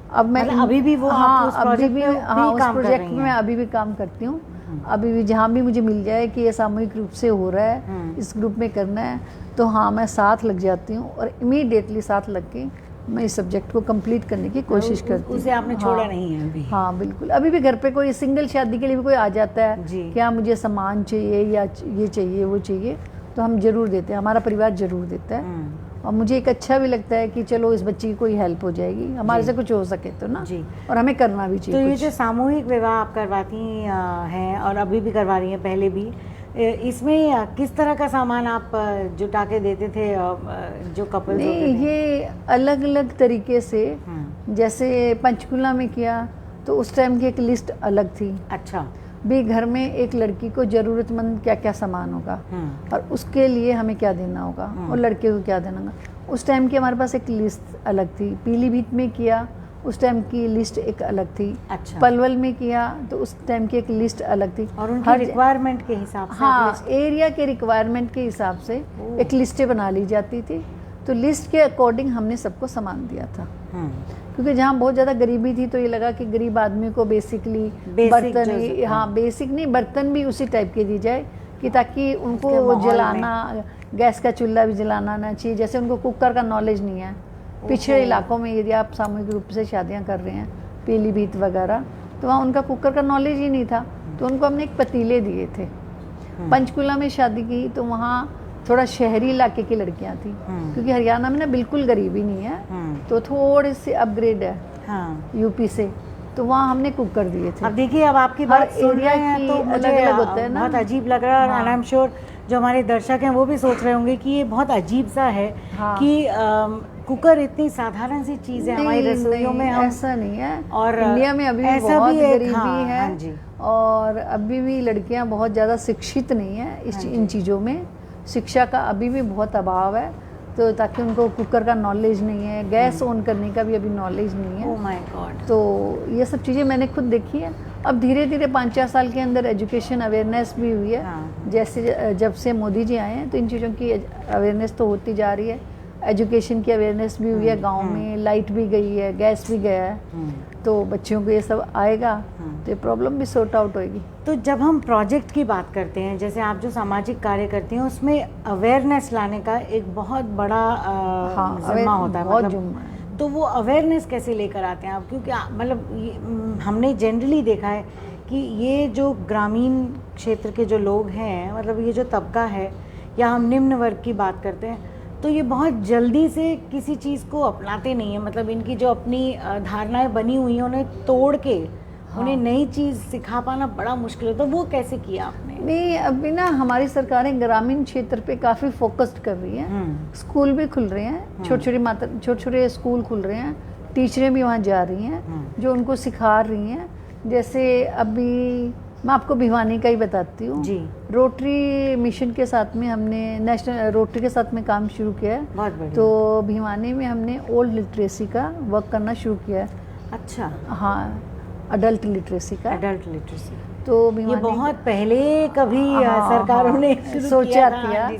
अब मैं अभी भी वो, हाँ, अभी भी, हाँ, उस प्रोजेक्ट में मैं अभी भी काम करती हूँ। अभी भी जहाँ भी मुझे मिल जाए कि ये सामूहिक रूप से हो रहा है, इस ग्रुप में करना है, तो हाँ, मैं साथ लग जाती हूँ, और इमीडिएटली साथ लग के मैं इस सब्जेक्ट को कंप्लीट करने की कोशिश करती हूँ। उसे आपने छोड़ा नहीं है अभी? हाँ बिल्कुल। अभी भी घर पे कोई सिंगल शादी के लिए भी कोई आ जाता है, क्या मुझे सामान चाहिए, या ये चाहिए, वो चाहिए, तो हम जरूर देते हैं, हमारा परिवार जरूर देता है। और मुझे एक अच्छा भी लगता है कि चलो इस बच्ची की कोई हेल्प हो जाएगी, हमारे से कुछ हो सके तो ना, और हमें करना भी चाहिए। तो ये जो सामूहिक विवाह आप करवाती हैं, और अभी भी करवा रही हैं, पहले भी, इसमें किस तरह का सामान आप जुटा के देते थे जो कपल्स होते थे? ये अलग अलग तरीके से, जैसे पंचकुला में किया तो उस टाइम की एक लिस्ट अलग थी। अच्छा। भी घर में एक लड़की को ज़रूरतमंद क्या क्या सामान होगा, और उसके लिए हमें क्या देना होगा, और लड़के को क्या देना होगा, उस टाइम की हमारे पास एक लिस्ट अलग थी। पीलीभीत में किया, उस टाइम की लिस्ट एक अलग थी। अच्छा। पलवल में किया तो उस टाइम की एक लिस्ट अलग थी, और उनकी रिक्वायरमेंट के हिसाब से, हाँ, एरिया के रिक्वायरमेंट के हिसाब से एक लिस्टें बना ली जाती थी। तो लिस्ट के अकॉर्डिंग हमने सबको सामान दिया था, क्योंकि जहाँ बहुत ज़्यादा गरीबी थी तो ये लगा कि गरीब आदमी को बेसिकली बर्तन, हाँ, बेसिक नहीं, बर्तन भी उसी टाइप के दी जाए, कि ताकि उनको वो जलाना, गैस का चूल्हा भी जलाना ना चाहिए, जैसे उनको कुकर का नॉलेज नहीं है। पिछड़े इलाकों में यदि आप सामूहिक रूप से शादियाँ कर रहे हैं, पीलीभीत वगैरह, तो वहाँ उनका कुकर का नॉलेज ही नहीं था, तो उनको हमने एक पतीले दिए थे। पंचकुला में शादी की तो वहाँ थोड़ा शहरी इलाके की लड़कियां थी, क्योंकि हरियाणा में ना बिल्कुल गरीबी नहीं है, तो थोड़े से अपग्रेड है यूपी से, तो वहाँ हमने कुकर दिए थे। अब देखिए, अब आपकी बात सुन रहे हैं तो मुझे अलग होता है ना, बहुत अजीब लग रहा है, और आई एम श्योर जो हमारे दर्शक हैं वो भी सोच रहे होंगे कि ये बहुत अजीब सा है कि कुकर इतनी साधारण सी चीज़ है हमारी रसोइयों में। हम ऐसा नहीं है, और इंडिया में अभी भी बहुत गरीबी है। हाँ जी। और अभी भी लड़कियां बहुत ज़्यादा शिक्षित नहीं है इन चीज़ों में, शिक्षा का अभी भी बहुत अभाव है। तो ताकि उनको कुकर का नॉलेज नहीं है, गैस ऑन करने का भी अभी नॉलेज नहीं है। Oh my God. तो ये सब चीज़ें मैंने खुद देखी है। अब धीरे धीरे 5-4 साल के अंदर एजुकेशन अवेयरनेस भी हुई है। हाँ। जैसे जब से मोदी जी आए हैं तो इन चीज़ों की अवेयरनेस तो होती जा रही है। एजुकेशन की अवेयरनेस भी हुई है, गांव में लाइट भी गई है, गैस भी गया है, तो बच्चों को ये सब आएगा तो ये प्रॉब्लम भी सॉर्ट आउट होएगी। तो जब हम प्रोजेक्ट की बात करते हैं, जैसे आप जो सामाजिक कार्य करती हैं, उसमें अवेयरनेस लाने का एक बहुत बड़ा जिम्मा होता है, बहुत मतलब जुम्मा है। तो वो अवेयरनेस कैसे लेकर आते हैं आप? क्योंकि हमने जनरली देखा है कि ये जो ग्रामीण क्षेत्र के जो लोग हैं, मतलब ये जो तबका है, या हम निम्न वर्ग की बात करते हैं, तो ये बहुत जल्दी से किसी चीज़ को अपनाते नहीं है। मतलब इनकी जो अपनी धारणाएं बनी हुई हैं उन्हें तोड़ के उन्हें नई चीज़ सिखा पाना बड़ा मुश्किल है। तो वो कैसे किया आपने? नहीं, अभी ना हमारी सरकारें ग्रामीण क्षेत्र पे काफ़ी फोकस्ड कर रही हैं। स्कूल भी खुल रहे हैं, छोटे छोटे स्कूल खुल रहे हैं, टीचरें भी वहाँ जा रही हैं जो उनको सिखा रही हैं। जैसे अभी मैं आपको भिवानी का ही बताती हूँ जी। रोटरी मिशन के साथ में हमने नेशनल रोटरी के साथ में काम शुरू किया है। बहुत बढ़िया। तो भिवानी में हमने ओल्ड लिटरेसी का वर्क करना शुरू किया है। अच्छा। हाँ, अडल्ट लिटरेसी का। अडल्ट लिटरेसी तो ये बहुत पहले कभी सरकारों ने सोचा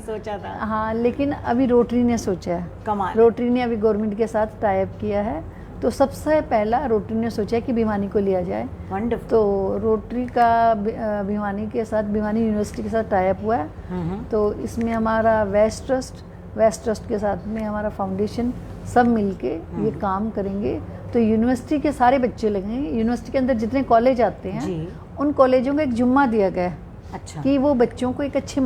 सोचा था। हाँ, लेकिन अभी रोटरी ने सोचा है। कमाल। रोटरी ने अभी गवर्नमेंट के साथ टाई अप किया है, तो सबसे पहला रोटरी ने सोचा कि भिवानी को लिया जाए। वंडरफुल। तो रोटरी का भिवानी के साथ, भिवानी यूनिवर्सिटी के साथ टाई अप हुआ है। तो इसमें हमारा वेस्ट ट्रस्ट के साथ में हमारा फाउंडेशन सब मिलके ये काम करेंगे। तो यूनिवर्सिटी के सारे बच्चे लगेंगे। यूनिवर्सिटी के अंदर जितने कॉलेज आते हैं जी। उन कॉलेजों को एक जुम्मा दिया गया है। अच्छा। कि वो बच्चों को एक अच्छे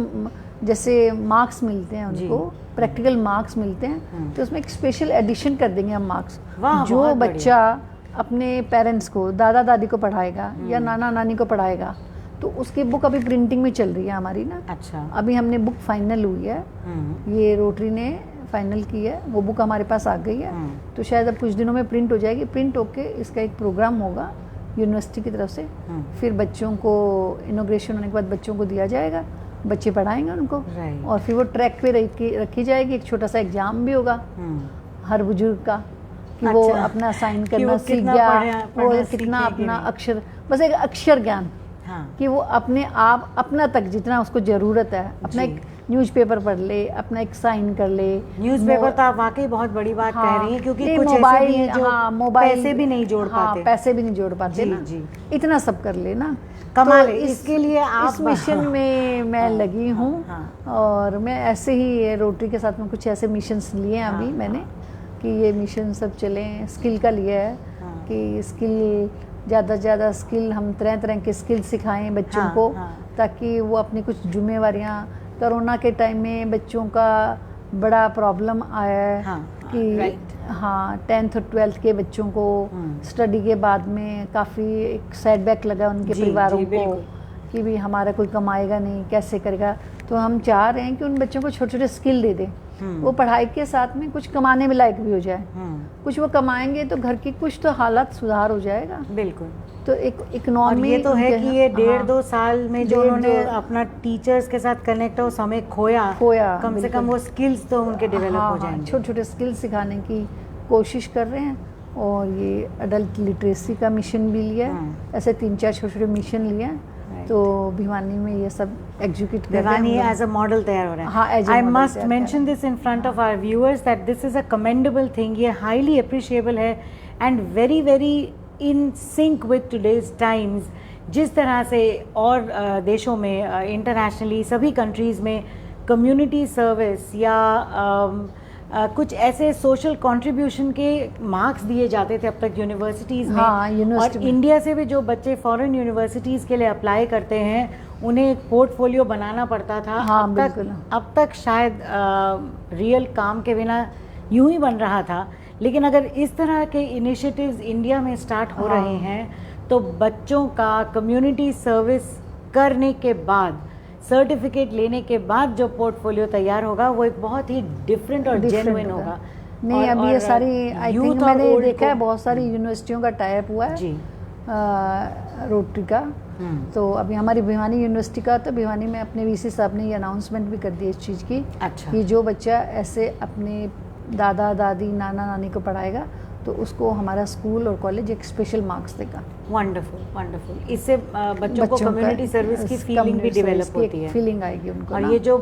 जैसे मार्क्स मिलते हैं, उनको प्रैक्टिकल मार्क्स मिलते हैं, तो उसमें एक स्पेशल एडिशन कर देंगे हम मार्क्स। जो बच्चा अपने पेरेंट्स को, दादा दादी को पढ़ाएगा या नाना नानी को पढ़ाएगा, तो उसकी बुक अभी प्रिंटिंग में चल रही है हमारी ना। अच्छा। अभी हमने बुक फाइनल हुई है, ये रोटरी ने फाइनल की है, वो बुक हमारे पास आ गई है। तो शायद अब कुछ दिनों में प्रिंट हो जाएगी। प्रिंट होके इसका एक प्रोग्राम होगा यूनिवर्सिटी की तरफ से, फिर बच्चों को इनॉग्रेशन होने के बाद बच्चों को दिया जाएगा, बच्चे पढ़ाएंगे उनको, और फिर वो ट्रैक पे रखी जाएगी। एक छोटा सा एग्जाम भी होगा हर बुजुर्ग का कि वो अपना साइन करना सीख गया, वो कितना अपना अक्षर, बस एक अक्षर ज्ञान, कि वो अपने आप अपना तक जितना उसको ज़रूरत है, अपना एक न्यूज़पेपर पढ़ ले, अपना एक साइन कर ले। न्यूज़पेपर तो आप वाकई बहुत बड़ी बात कह रही हैं, क्योंकि कुछ ऐसे भी हैं जो मोबाइल पैसे भी नहीं जोड़ पाते। पैसे भी नहीं जोड़ पाते ना। इतना सब कर ले ना। कमाल है। इसके लिए आप इस मिशन में मैं लगी हूँ, और मैं ऐसे ही रोटरी के साथ में कुछ ऐसे मिशंस लिए हैं अभी मैंने, कि ये मिशन सब चलें। स्किल का लिया है कि स्किल ज़्यादा से ज़्यादा स्किल, हम तरह तरह के स्किल सिखाएं बच्चों को, ताकि वो अपनी कुछ जिम्मेवारियाँ। कोरोना के टाइम में बच्चों का बड़ा प्रॉब्लम आया है कि 10th और 12th के बच्चों को स्टडी के बाद में काफ़ी एक सेटबैक लगा उनके परिवारों को, कि भी हमारा कोई कमाएगा नहीं, कैसे करेगा। तो हम चाह रहे हैं कि उन बच्चों को छोटे छोटे स्किल दे दें, वो पढ़ाई के साथ में कुछ कमाने में लायक भी हो जाए। कुछ वो कमाएंगे तो घर की कुछ तो हालत सुधार हो जाएगा। बिल्कुल। तो एक इकोनॉमी ये तो है कि ये 1.5-2 साल में जो उन्होंने अपना टीचर्स के साथ कनेक्ट हो समय खोया, कम से कम वो स्किल्स तो उनके डेवलप हो जाएंगे। छोटे छोटे स्किल्स सिखाने की कोशिश कर रहे हैं। और ये अडल्ट लिटरेसी का मिशन भी लिया है, ऐसे 3-4 छोटे छोटे मिशन लिए हैं। तो भिवानी में ये सब एग्जीक्यूट कर रहे हैं। एज अ मॉडल तैयार हो रहा है। I must mention this in front of our viewers that this is a commendable thing. ये हाईली अप्रिशिएबल है and very very in sync with today's times. जिस तरह से और देशों में इंटरनेशनली सभी कंट्रीज़ में कम्युनिटी सर्विस या कुछ ऐसे सोशल कंट्रीब्यूशन के मार्क्स दिए जाते थे अब तक यूनिवर्सिटीज़ में। और इंडिया से भी जो बच्चे फॉरेन यूनिवर्सिटीज़ के लिए अप्लाई करते हैं उन्हें एक पोर्टफोलियो बनाना पड़ता था। अब तक शायद रियल काम के बिना यूं ही बन रहा था। लेकिन अगर इस तरह के इनिशिएटिव्स इंडिया में स्टार्ट हो रहे हैं तो बच्चों का कम्युनिटी सर्विस करने के बाद, सर्टिफिकेट लेने के बाद जो पोर्टफोलियो तैयार होगा वो एक बहुत ही डिफरेंट और जेन्युइन होगा। नहीं, अभी ये सारी आई थिंक मैंने देखा है बहुत सारी यूनिवर्सिटियों का टाई अप हुआ है जी रोटरी का। तो अभी हमारी भिवानी यूनिवर्सिटी का, तो भिवानी में अपने वीसी साहब ने ये अनाउंसमेंट भी कर दी इस चीज़ की। अच्छा। कि जो बच्चा ऐसे अपने दादा दादी नाना नानी को पढ़ाएगा तो उसको हमारा स्कूल और कॉलेज एक स्पेशल मार्क्स देगा। Wonderful wonderful. इससे बच्चों को कम्युनिटी सर्विस की फीलिंग भी डेवलप होती है, फीलिंग आएगी उनको। और ये जो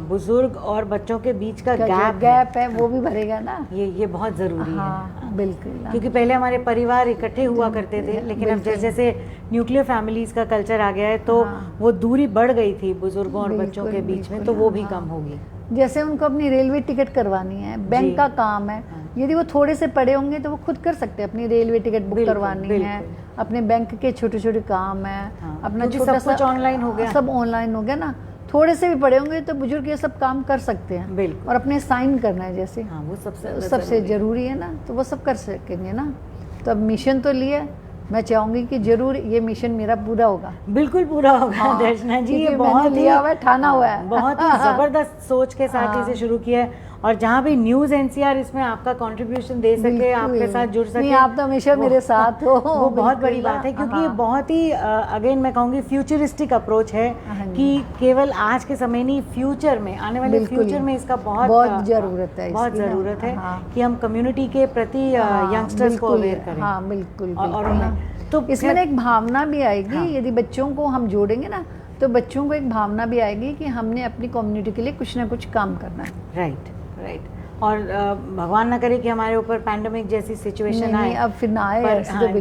बुजुर्ग और बच्चों के बीच का गैप है वो भी भरेगा ना, ये बहुत ज़रूरी है। हाँ बिल्कुल, क्योंकि पहले हमारे परिवार इकट्ठे हुआ करते थे, लेकिन अब जैसे जैसे न्यूक्लियर फैमिलीज का कल्चर आ गया है तो वो दूरी बढ़ गई थी बुजुर्गों और बच्चों के बीच में, तो वो भी कम होगी। जैसे उनको अपनी रेलवे टिकट करवानी है, बैंक का काम है, यदि वो थोड़े से पढ़े होंगे तो वो खुद कर सकते हैं। अपनी रेलवे टिकट बुक करवानी है, अपने बैंक के छोटे छोटे काम है, अपना छोटा सा ऑनलाइन हो गया, सब ऑनलाइन हो गया ना। थोड़े से भी पढ़े होंगे तो बुजुर्ग ये सब काम कर सकते हैं, और अपने साइन करना है जैसे, वो सबसे जरूरी है ना, तो वो सब कर सकेंगे ना। तो अब मिशन तो लिया, मैं चाहूंगी कि जरूर ये मिशन मेरा पूरा होगा। बिल्कुल पूरा होगा दर्शना जी, ये बहुत लिया हुआ है, ठाना हुआ है, बहुत ही जबरदस्त सोच के साथ इसे शुरू किया है। और जहाँ भी न्यूज़ एनसीआर इसमें आपका कंट्रीब्यूशन दे सके, आपके साथ जुड़ सके, आप तो हमेशा मेरे साथ हो, वो बहुत बड़ी बात है। क्योंकि ये बहुत ही अगेन मैं कहूँगी फ्यूचरिस्टिक अप्रोच है कि केवल आज के समय नहीं, फ्यूचर में, आने वाले फ्यूचर में इसका बहुत ज़रूरत है, बहुत ज़रूरत है कि हम कम्युनिटी के प्रति यंगस्टर्स को अवेयर करें। हाँ बिल्कुल, तो इसमें एक भावना भी आएगी, यदि बच्चों को हम जोड़ेंगे ना तो बच्चों को एक भावना भी आएगी कि हमने अपनी कम्युनिटी के लिए कुछ ना कुछ काम करना है। राइट। और भगवान ना करे कि हमारे ऊपर पैंडेमिक जैसी सिचुएशन आए, अब फिर ना आए, पर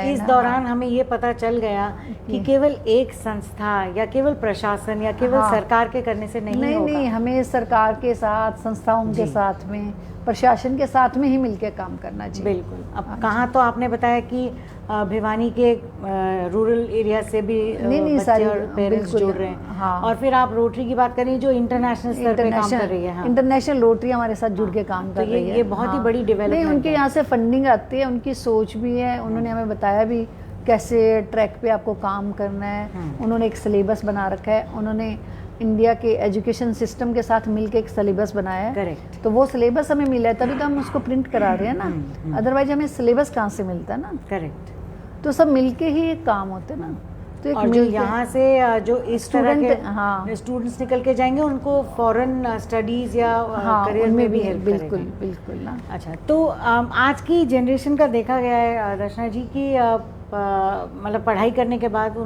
इस दौरान हमें ये पता चल गया कि केवल एक संस्था या केवल प्रशासन या केवल सरकार के करने से नहीं होगा। नहीं, हमें सरकार के साथ, संस्थाओं के साथ में, प्रशासन के साथ में ही मिलकर काम करना चाहिए। बिल्कुल। अब कहाँ तो आपने बताया कि भिवानी के रूरल एरिया से भी बच्चे और पेरेंट्स जुड़ रहे हैं, और फिर आप रोटरी की बात करें जो इंटरनेशनल स्तर पे काम कर रही है। इंटरनेशनल रोटरी हमारे साथ जुड़ के काम कर रही है। ये बहुत ही बड़ी डेवलपमेंट है। उनके यहाँ से फंडिंग आती है, उनकी सोच भी है, उन्होंने हमें बताया भी कैसे ट्रैक पे आपको काम करना है। उन्होंने एक सिलेबस बना रखा है, उन्होंने इंडिया के एजुकेशन सिस्टम के साथ मिलकर एक सिलेबस बनाया है। करेक्ट। तो वो सिलेबस हमें मिला है, तभी तो हम उसको प्रिंट करा रहे हैं ना, अदरवाइज हमें सिलेबस कहाँ से मिलता है ना। करेक्ट। तो सब मिलके ही एक काम होते ना। तो एक और जो यहाँ से जो इस तरह के स्टूडेंट्स निकल के जाएंगे उनको फॉरेन स्टडीज या करियर में भी हेल्प करेगा। बिल्कुल बिल्कुल ना। अच्छा, तो आज की जनरेशन का देखा गया है दर्शना जी कि मतलब पढ़ाई करने के बाद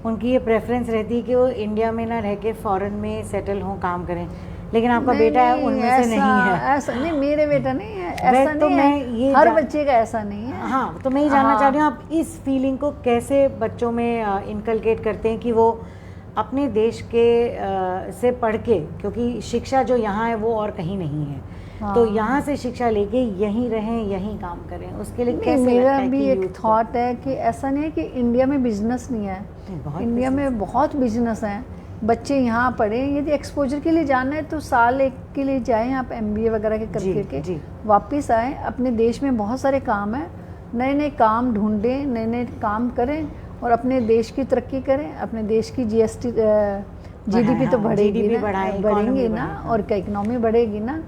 उनकी ये प्रेफरेंस रहती है कि वो इंडिया में ना रह के फॉरेन में सेटल हों, काम करें, लेकिन आपका बेटा उनमें से नहीं है। ऐसा नहीं, मेरे बेटा नहीं है, ऐसा तो नहीं मैं है, ये हर बच्चे का ऐसा नहीं है। हाँ, तो मैं ये जानना चाह रही हूँ आप इस फीलिंग को कैसे बच्चों में इनकलकेट करते हैं कि वो अपने देश के से पढ़ के, क्योंकि शिक्षा जो यहाँ है वो और कहीं नहीं है, तो यहाँ से शिक्षा लेके यहीं रहें, यहीं काम करें, उसके लिए कैसे? मेरा भी एक थॉट है कि ऐसा नहीं है कि इंडिया में बिजनेस नहीं है, इंडिया में बहुत बिजनेस है। बच्चे यहाँ पढ़ें, यदि एक्सपोजर के लिए जाना है तो साल एक के लिए जाएं आप, MBA वगैरह के करके वापस आएँ। अपने देश में बहुत सारे काम हैं, नए नए काम ढूंढें, नए नए काम करें और अपने देश की तरक्की करें। अपने देश की GDP तो बढ़ेगी ना, बढ़ेंगी ना, और क्या इकनॉमी बढ़ेगी ना,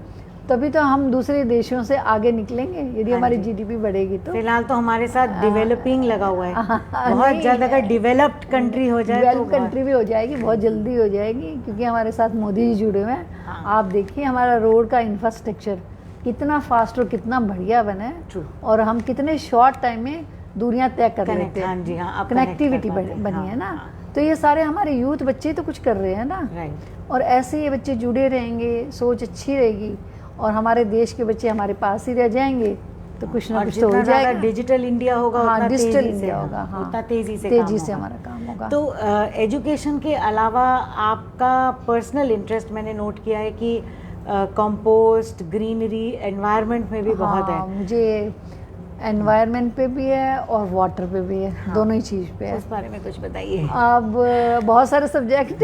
तभी तो हम दूसरे देशों से आगे निकलेंगे। यदि हमारी GDP बढ़ेगी तो। फिलहाल तो हमारे साथ डेवलपिंग लगा हुआ है, बहुत ज़्यादा अगर डेवलप्ड कंट्री हो जाए, डेवलप कंट्री भी हो जाएगी, बहुत जल्दी हो जाएगी, क्योंकि हमारे साथ मोदी जी जुड़े हुए हैं। आप देखिए हमारा रोड का इंफ्रास्ट्रक्चर कितना फास्ट और कितना बढ़िया बना है, और हम कितने शॉर्ट टाइम में दूरियां तय कर लेते हैं। कनेक्टिविटी बनी है ना। तो ये सारे हमारे यूथ बच्चे तो कुछ कर रहे हैं ना, और ऐसे ये बच्चे जुड़े रहेंगे, सोच अच्छी रहेगी, और हमारे देश के बच्चे हमारे पास ही रह जाएंगे, तो कुछ ना कुछ तो हो जाएगा। डिजिटल इंडिया होगा, डिजिटल इंडिया होगा, उतना तेजी से हमारा काम होगा। तो एजुकेशन के अलावा आपका पर्सनल इंटरेस्ट मैंने नोट किया है कि कंपोस्ट, ग्रीनरी, एनवायरनमेंट में भी बहुत है। मुझे एनवायरनमेंट पे भी है और वाटर पे भी है, दोनों ही चीज़ पे है। उस बारे में कुछ बताइए। अब बहुत सारे सब्जेक्ट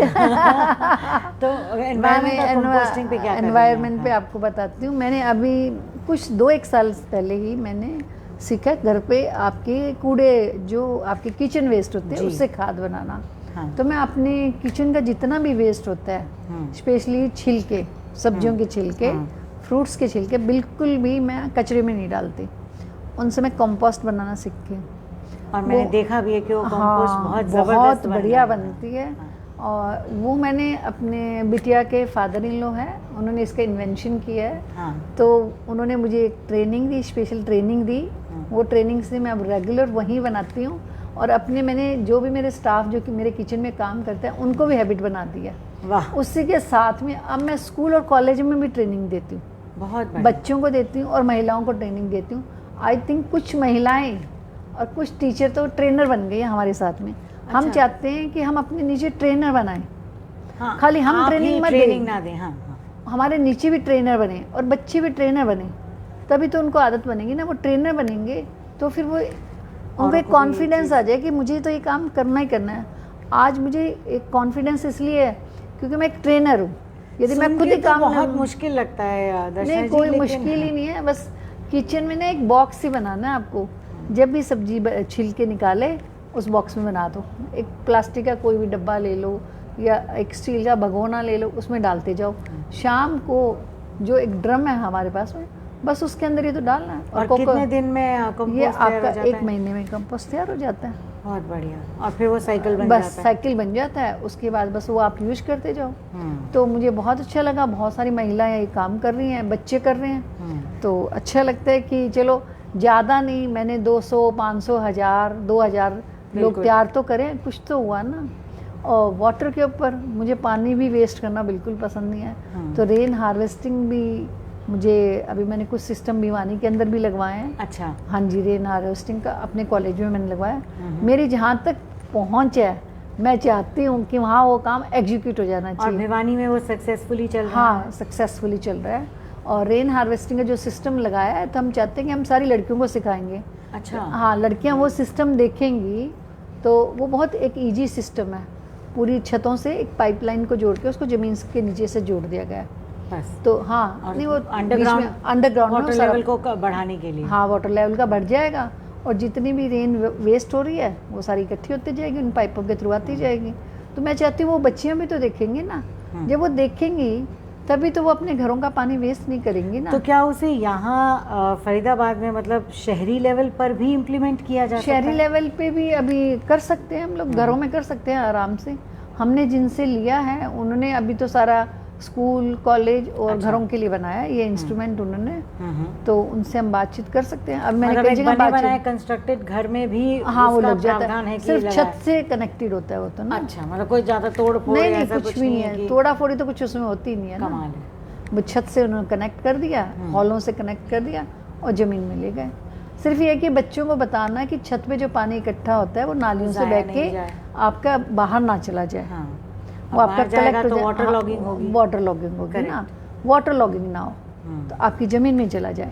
तो एनवायरनमेंट पे क्या? एनवायरनमेंट पे आपको बताती हूँ। मैंने अभी कुछ 2-1 साल पहले ही मैंने सीखा घर पे आपके कूड़े, जो आपके किचन वेस्ट होते हैं, उससे खाद बनाना। तो मैं अपने किचन का जितना भी वेस्ट होता है, स्पेशली छिलके, सब्जियों के छिलके, फ्रूट्स के छिलके, बिल्कुल भी मैं कचरे में नहीं डालती, उनसे मैं कंपोस्ट बनाना सीखी। और मैंने देखा भी है कि वो कंपोस्ट बहुत बढ़िया बनती है, और वो मैंने अपने बिटिया के फादर इन लॉ हैं, उन्होंने इसका इन्वेंशन किया है। हाँ। तो उन्होंने मुझे एक ट्रेनिंग दी, स्पेशल ट्रेनिंग दी। वो ट्रेनिंग से मैं अब रेगुलर वहीं बनाती हूँ, और अपने मैंने जो भी मेरे स्टाफ जो कि मेरे किचन में काम करते हैं उनको भी हैबिट बना दी है। वाह, उसी के साथ में अब मैं स्कूल और कॉलेज में भी ट्रेनिंग देती हूँ, बहुत बढ़िया। बच्चों को देती हूँ और महिलाओं को ट्रेनिंग देती हूँ। आई थिंक कुछ महिलाएं और कुछ टीचर तो ट्रेनर बन गई हैं हमारे साथ में। हम अच्छा। चाहते हैं कि हम अपने नीचे ट्रेनर बनाएं, हाँ, खाली हम आप ट्रेनिंग ही मत ट्रेनिंग दें, ना दें। हाँ, हाँ। हमारे नीचे भी ट्रेनर बने और बच्चे भी ट्रेनर बने, तभी तो उनको आदत बनेगी ना। वो ट्रेनर बनेंगे तो फिर वो उनको एक को भी ये कॉन्फिडेंस आ जाए कि मुझे तो ये काम करना ही करना है। आज मुझे एक कॉन्फिडेंस इसलिए है क्योंकि मैं एक ट्रेनर हूँ। यदि मैं सुन खुद के ही तो काम बहुत नहीं- मुश्किल लगता है दर्शना नहीं, जी, कोई लेकिन मुश्किल ही नहीं है। बस किचन में ना एक बॉक्स ही बनाना है आपको। जब भी सब्जी छिल के निकाले उस बॉक्स में बना दो। एक प्लास्टिक का कोई भी डब्बा ले लो या एक स्टील का भगोना ले लो, उसमें डालते जाओ। शाम को जो एक ड्रम है हमारे पास में, बस उसके अंदर ये तो डालना है। और कितने दिन में ये कंपोस्ट तैयार हो आपका जाता 1 है? महीने में कंपोस्ट तैयार हो जाता है। बहुत बढ़िया। और फिर वो साइकिल बन बस जाता है। साइकिल बन जाता है, उसके बाद बस वो आप यूज करते जाओ। हम्म, तो मुझे बहुत अच्छा लगा, बहुत सारी महिलाएं ये काम कर रही हैं, बच्चे कर रहे हैं। हम्म। तो अच्छा लगता है कि चलो ज़्यादा नहीं, मैंने 200, 500, 1000, 2000 लोग बिल्कुल। तैयार तो करें, कुछ तो हुआ ना। और वाटर के ऊपर मुझे पानी भी वेस्ट करना बिल्कुल पसंद नहीं है। तो रेन हार्वेस्टिंग भी मुझे अभी मैंने कुछ सिस्टम भिवानी के अंदर भी लगवाए हैं। अच्छा। हाँ जी, रेन हार्वेस्टिंग का अपने कॉलेज में मैंने लगवाया। मेरी जहाँ तक पहुँच है, मैं चाहती हूँ कि वहाँ वो काम एग्जीक्यूट हो जाना और चाहिए। भिवानी में वो सक्सेसफुली चल रहा है? हाँ, सक्सेसफुली चल रहा है। और रेन हार्वेस्टिंग का जो सिस्टम लगाया है, तो हम चाहते हैं कि हम सारी लड़कियों को सिखाएंगे। अच्छा। हाँ, लड़कियाँ वो सिस्टम देखेंगी तो वो बहुत एक इजी सिस्टम है। पूरी छतों से एक पाइपलाइन को जोड़ के उसको ज़मीन के नीचे से जोड़ दिया गया है। बस। तो हाँ, और नहीं वो अंडरग्राउंड अंडरग्राउंड वाटर लेवल को बढ़ाने के लिए। हाँ, वाटर लेवल का बढ़ जाएगा और जितनी भी रेन वेस्ट हो रही है वो सारी इकट्ठी होती जाएगी, उन पाइपों के थ्रू आती जाएगी। तो मैं चाहती हूँ वो बच्चियाँ भी तो देखेंगी ना। जब वो देखेंगी तभी तो वो अपने घरों का पानी वेस्ट नहीं करेंगी ना। तो क्या उसे यहाँ फरीदाबाद में मतलब शहरी लेवल पर भी इम्प्लीमेंट किया जा सकता है? शहरी लेवल पे भी अभी कर सकते हैं हम लोग, घरों में कर सकते हैं आराम से। हमने जिनसे लिया है उन्होंने अभी तो सारा स्कूल, कॉलेज और अच्छा। घरों के लिए बनाया है ये इंस्ट्रूमेंट उन्होंने। हम्म। तो उनसे हम बातचीत कर सकते हैं। अब मैंने मतलब कई एक जगह बने बनाए बातचीत, कंस्ट्रक्टेड घर में भी हाँ वो उसका लग जाता प्रावधान है है, कि सिर्फ लगा छत से कनेक्टेड होता है वो तो ना। अच्छा, मतलब कोई ज्यादा तोड़ फोड़ नहीं नहीं, ऐसा कुछ भी नहीं है, कि तोड़ा फोड़ी तो कुछ उसमें होती नहीं है ना। कमाल है। वो छत से उन्होंने कनेक्ट कर दिया, हॉलों से कनेक्ट कर दिया और ज़मीन में ले गए। सिर्फ ये कि बच्चों को बताना है कि छत पे जो पानी इकट्ठा होता है वो नालियों से जाया बह नहीं के जाए। आपका बाहर ना चला जाए। हाँ, वो आपका जाएगा कलेक्ट तो वाटर लॉगिंग होगी। वाटर लॉगिंग होगी ना। वाटर लॉगिंग ना हो तो आपकी ज़मीन में चला जाए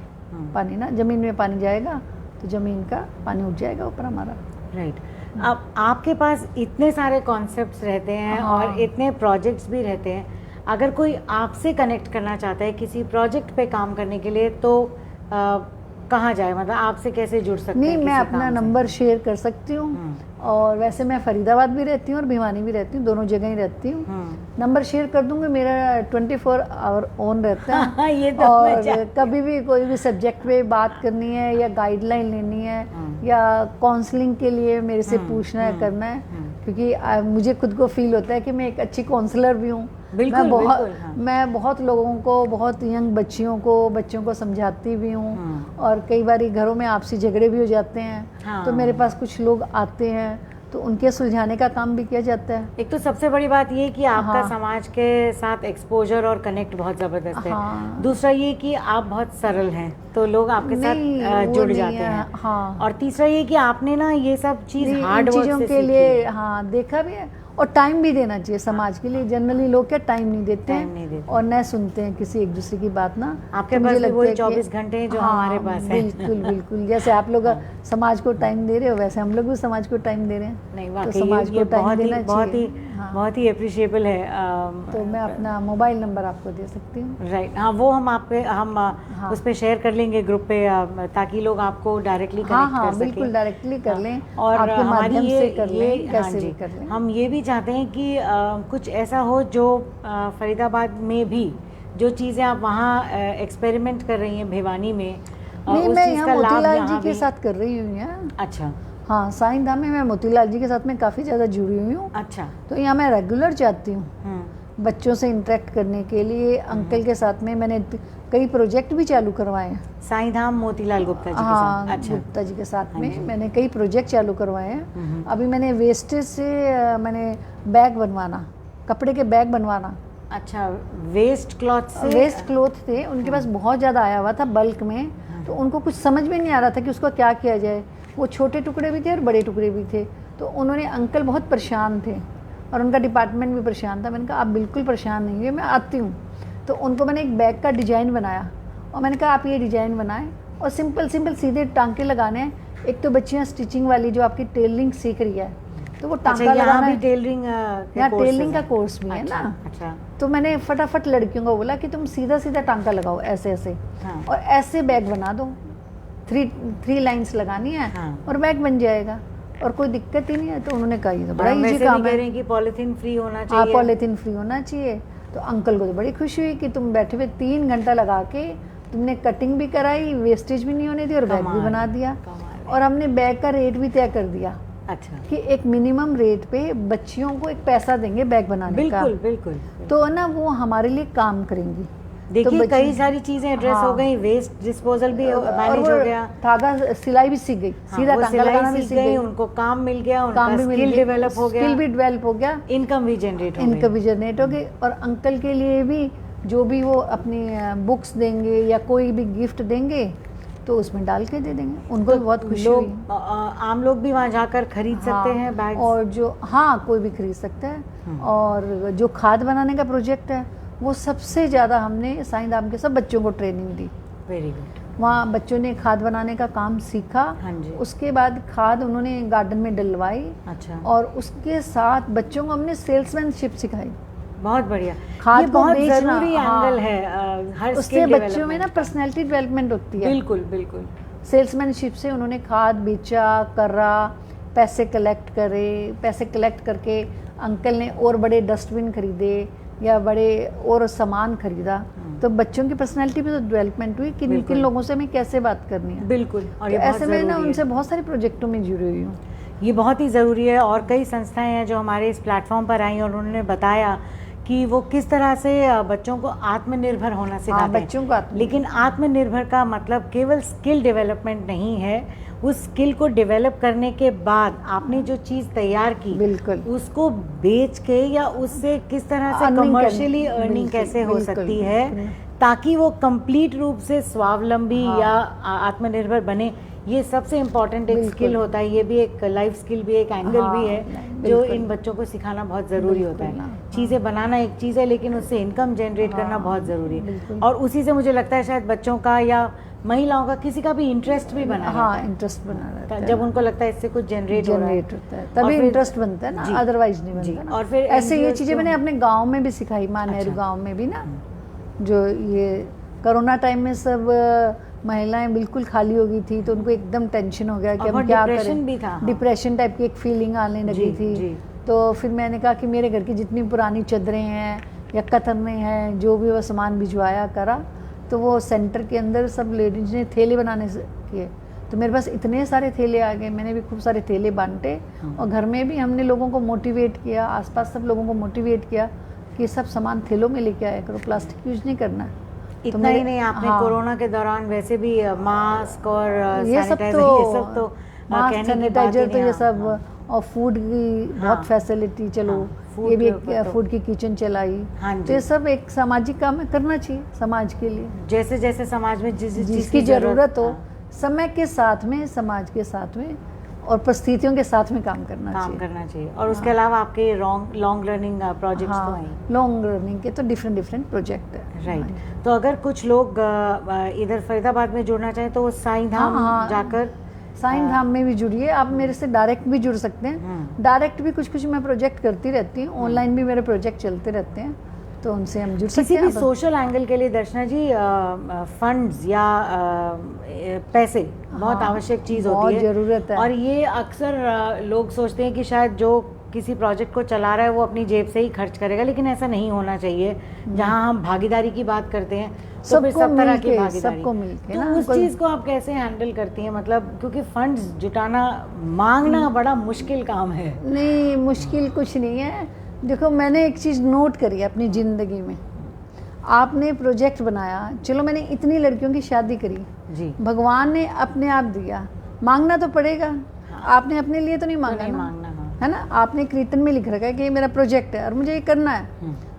पानी ना। ज़मीन में पानी जाएगा तो ज़मीन का पानी उठ जाएगा ऊपर हमारा। राइट। अब आपके पास इतने सारे कॉन्सेप्ट्स रहते हैं और इतने प्रोजेक्ट्स भी रहते हैं। अगर कोई आपसे कनेक्ट करना चाहता है किसी प्रोजेक्ट पे काम करने के लिए तो कहाँ जाए, मतलब आपसे कैसे जुड़ सकते नहीं, हैं? मैं किसी अपना काम से? नंबर शेयर कर सकती हूँ। और वैसे मैं फरीदाबाद भी रहती हूँ और भिवानी भी रहती हूँ, दोनों जगह ही रहती हूँ। नंबर शेयर कर दूंगी, मेरा 24 आवर ऑन रहता है। ये तो मैं और कभी भी कोई भी सब्जेक्ट पे बात करनी है या गाइडलाइन लेनी है या काउंसलिंग के लिए मेरे से पूछना है, करना है, क्योंकि मुझे खुद को फील होता है कि मैं एक अच्छी काउंसलर भी हूँ। मैं बहुत लोगों को, बहुत यंग बच्चियों को समझाती भी हूँ। और कई बार घरों में आपसी झगड़े भी हो जाते हैं, तो मेरे पास कुछ लोग आते हैं तो उनके सुलझाने का काम भी किया जाता है। एक तो सबसे बड़ी बात ये कि आपका समाज के साथ एक्सपोजर और कनेक्ट बहुत ज़बरदस्त है। दूसरा ये कि आप बहुत सरल हैं तो लोग आपके साथ जुड़ जाते हैं। और तीसरा ये कि आपने ना ये सब चीज़ हार्ड वर्क चीज़ों से के लिए देखा भी है। और टाइम भी देना चाहिए समाज के लिए। जनरली लोग क्या टाइम नहीं देते हैं और न सुनते हैं किसी एक दूसरे की बात ना। आपके पास भी वही 24 घंटे हैं जो हमारे पास है। बिल्कुल बिल्कुल, जैसे आप लोग समाज को टाइम दे रहे हो वैसे हम लोग भी समाज को टाइम दे रहे हैं। नहीं, तो समाज को टाइम देना चाहिए। बहुत ही अप्रिशिएबल है। तो मैं अपना मोबाइल नंबर आपको दे सकती हूँ। राइट, हाँ वो हम उस पर शेयर कर लेंगे ग्रुप पे, ताकि लोग आपको डायरेक्टली कनेक्ट कर सकें। बिल्कुल डायरेक्टली कर लें और आपके माध्यम से कर लें, हाँ कैसे जी, भी कर लें। हम ये भी चाहते हैं कि कुछ ऐसा हो जो फरीदाबाद में भी जो चीज़ें आप वहाँ एक्सपेरिमेंट कर रही हैं भिवानी में, नहीं, उस मैं चीज़ यहाँ का लाभ मोतीलाल यहाँ जी के भी। साथ कर रही हूँ यहाँ। अच्छा, हाँ, साईं धाम में मैं मोतीलाल जी के साथ में काफ़ी ज़्यादा जुड़ी हुई हूँ। अच्छा। तो यहाँ मैं रेगुलर जाती हूँ बच्चों से इंटरेक्ट करने के लिए। अंकल के साथ में मैंने कई प्रोजेक्ट भी चालू करवाए हैं। साईं धाम मोतीलाल गुप्ता जी के हाँ, साथ। अच्छा। गुप्ता जी के साथ हाँ में जी। मैंने कई प्रोजेक्ट चालू करवाए हैं। अभी मैंने वेस्टेज से मैंने बैग बनवाना, कपड़े के बैग बनवाना। अच्छा, वेस्ट क्लॉथ से? वेस्ट क्लॉथ थे, उनके पास बहुत ज़्यादा आया हुआ था बल्क में, तो उनको कुछ समझ में नहीं आ रहा था कि उसको क्या किया जाए। वो छोटे टुकड़े भी थे और बड़े टुकड़े भी थे। तो उन्होंने, अंकल बहुत परेशान थे और उनका डिपार्टमेंट भी परेशान था। मैंने कहा आप बिल्कुल परेशान नहीं हुए, मैं आती हूँ। तो उनको मैंने एक बैग का डिज़ाइन बनाया और मैंने कहा आप ये डिज़ाइन बनाएं और सिंपल सिंपल सीधे टांके लगाने हैं। एक तो बच्चियाँ स्टिचिंग वाली जो आपकी टेलरिंग सीख रही है, तो वो टांका अच्छा, लगाना यहाँ भी है। टेलरिंग यहाँ टेलरिंग का कोर्स भी है ना। अच्छा। तो मैंने फटाफट लड़कियों को बोला कि तुम सीधा सीधा टांका लगाओ ऐसे ऐसे, हाँ। और ऐसे बैग बना दो। थ्री लाइंस लगानी है और बैग बन जाएगा और कोई दिक्कत ही नहीं है। तो उन्होंने कहा ये तो बड़ा इजी काम है। कि पॉलिथीन फ्री होना हाँ, चाहिए। पॉलिथीन फ्री होना चाहिए। तो अंकल को तो बड़ी खुशी हुई कि तुम बैठे हुए 3 घंटा लगा के तुमने कटिंग भी कराई, वेस्टेज भी नहीं होने दी और बैग भी बना दिया। और हमने बैग का रेट भी तय कर दिया। अच्छा। कि एक मिनिमम रेट पे बच्चियों को एक पैसा देंगे बैग बनाने का। बिल्कुल बिल्कुल। तो ना वो हमारे लिए काम करेंगी। देखिए तो कई सारी चीजें एड्रेस हो गई, वेस्ट डिस्पोजल भी मैनेज हो गया, धागा सिलाई भी सीख गई, सीधा टांका लगाना भी सीख गई, उनको काम मिल गया, काम उनका भी स्किल डेवलप हो गया, स्किल भी डेवलप हो गया, इनकम भी जनरेट हो गई। इनकम भी जनरेट हो गई। और अंकल के लिए भी जो भी वो अपनी बुक्स देंगे या कोई भी गिफ्ट देंगे तो उसमें डाल के दे देंगे, उनको भी बहुत खुशी हुई। आम लोग भी वहाँ जाकर खरीद सकते हैं बैग, और जो, हाँ, कोई भी खरीद सकता है। और जो खाद बनाने का प्रोजेक्ट है वो सबसे ज़्यादा हमने साईं धाम के सब बच्चों को ट्रेनिंग दी। Very good. वहाँ बच्चों ने खाद बनाने का काम सीखा। हाँ जी। उसके बाद खाद उन्होंने गार्डन में डलवाई। अच्छा। और उसके साथ बच्चों को हमने सेल्समैनशिप सिखाई। बहुत बढ़िया। खाद ये को बहुत बेचना, जरूरी हाँ, एंगल है हर उससे स्किल बच्चों में ना पर्सनैलिटी डेवलपमेंट होती है। बिल्कुल बिल्कुल। सेल्समैनशिप से उन्होंने खाद बेचा, करा, पैसे कलेक्ट करे, पैसे कलेक्ट करके अंकल ने और बड़े डस्टबिन खरीदे या बड़े और सामान खरीदा। तो बच्चों की पर्सनैलिटी भी तो डेवलपमेंट हुई कि किन लोगों से हमें कैसे बात करनी है। बिल्कुल। और तो ऐसे में ना उनसे बहुत सारे प्रोजेक्टों में जुड़ी हुई हूँ। ये बहुत ही ज़रूरी है। और कई संस्थाएं हैं जो हमारे इस प्लेटफॉर्म पर आई और उन्होंने बताया कि वो किस तरह से बच्चों को आत्मनिर्भर होना सिखाते हैं। बच्चों को लेकिन आत्मनिर्भर का मतलब केवल स्किल डेवलपमेंट नहीं है, उस स्किल को डेवलप करने के बाद आपने जो चीज़ तैयार की, बिल्कुल, उसको बेच के या उससे किस तरह से कमर्शियली अर्निंग कैसे हो सकती है ताकि वो कंप्लीट रूप से स्वावलंबी या आत्मनिर्भर बने। ये सबसे इम्पोर्टेंट एक स्किल होता है। ये भी एक लाइफ स्किल भी, एक एंगल भी है जो इन बच्चों को सिखाना बहुत ज़रूरी होता है। चीज़ें बनाना एक चीज़ है लेकिन उससे इनकम जनरेट करना बहुत ज़रूरी है। और उसी से मुझे लगता है शायद बच्चों का या महिलाओं का किसी का भी इंटरेस्ट भी बना रहता है। इंटरेस्ट बना रहता है जब उनको लगता है इससे कुछ जनरेट होता है तभी इंटरेस्ट बनता है ना, अदरवाइज नहीं बनता ना। और फिर ऐसे ये चीज़ें मैंने अपने गाँव में भी सिखाई, माँ नेहरू गाँव में भी ना। जो ये कोरोना टाइम में सब महिलाएं बिल्कुल खाली हो गई थी तो उनको एकदम टेंशन हो गया कि हम क्या करें। भी था, डिप्रेशन टाइप की एक फीलिंग आने लगी थी। तो फिर मैंने कहा कि मेरे घर की जितनी पुरानी चादरें हैं या कतरने हैं, जो भी वो सामान भिजवाया करा, तो वो सेंटर के अंदर सब लेडीज ने थैले बनाने किए। तो मेरे पास इतने सारे थैले आ गए, मैंने भी खूब सारे थैले बांटे। और घर में भी हमने लोगों को मोटिवेट किया, आसपास सब लोगों को मोटिवेट किया कि सब सामान थैलों में लेके आया करो, प्लास्टिक यूज नहीं करना। इतना ही नहीं, आपने कोरोना के दौरान वैसे भी मास्क और ये सब तो मास्क, सैनिटाइजर, तो ये सब, और फूड की बहुत फैसिलिटी, चलो ये भी एक फूड की किचन चलाई। तो ये सब एक सामाजिक काम है, करना चाहिए समाज के लिए। जैसे जैसे समाज में जिसकी ज़रूरत हो, समय के साथ में, समाज के साथ में और परिस्थितियों के साथ में काम करना चाहिए। और उसके अलावा आपके लॉन्ग लर्निंग प्रोजेक्ट्स तो हैं। लॉन्ग लर्निंग के तो डिफरेंट प्रोजेक्ट है। राइट। तो अगर कुछ लोग इधर फरीदाबाद में जुड़ना चाहें तो वो साईं धाम जाकर साईं धाम में भी जुड़िए। आप मेरे से डायरेक्ट भी जुड़ सकते हैं। डायरेक्ट भी कुछ मैं प्रोजेक्ट करती रहती हूँ, ऑनलाइन भी मेरे प्रोजेक्ट चलते रहते हैं, तो उनसे हम जुड़ सकते हैं। किसी भी सोशल एंगल के लिए दर्शना जी फंड्स या पैसे बहुत आवश्यक चीज़ होती है, ज़रूरत है। और ये अक्सर लोग सोचते हैं कि शायद जो किसी प्रोजेक्ट को चला रहा है वो अपनी जेब से ही खर्च करेगा, लेकिन ऐसा नहीं होना चाहिए। जहाँ हम भागीदारी की बात करते हैं तो फिर सब तरह की भागीदारी, सबको मिलके तो ना, उस चीज़ को आप कैसे हैंडल करती हैं? मतलब क्योंकि फंड्स जुटाना, मांगना बड़ा मुश्किल काम है। नहीं, मुश्किल कुछ नहीं है। देखो, मैंने एक चीज़ नोट करी है अपनी ज़िंदगी में। आपने प्रोजेक्ट बनाया, चलो मैंने इतनी लड़कियों की शादी करी जी, भगवान ने अपने आप दिया, मांगना तो पड़ेगा। आपने अपने लिए तो नहीं मांगा ना, हाँ। है ना। आपने कीर्तन में लिख रखा है कि ये मेरा प्रोजेक्ट है और मुझे ये करना है,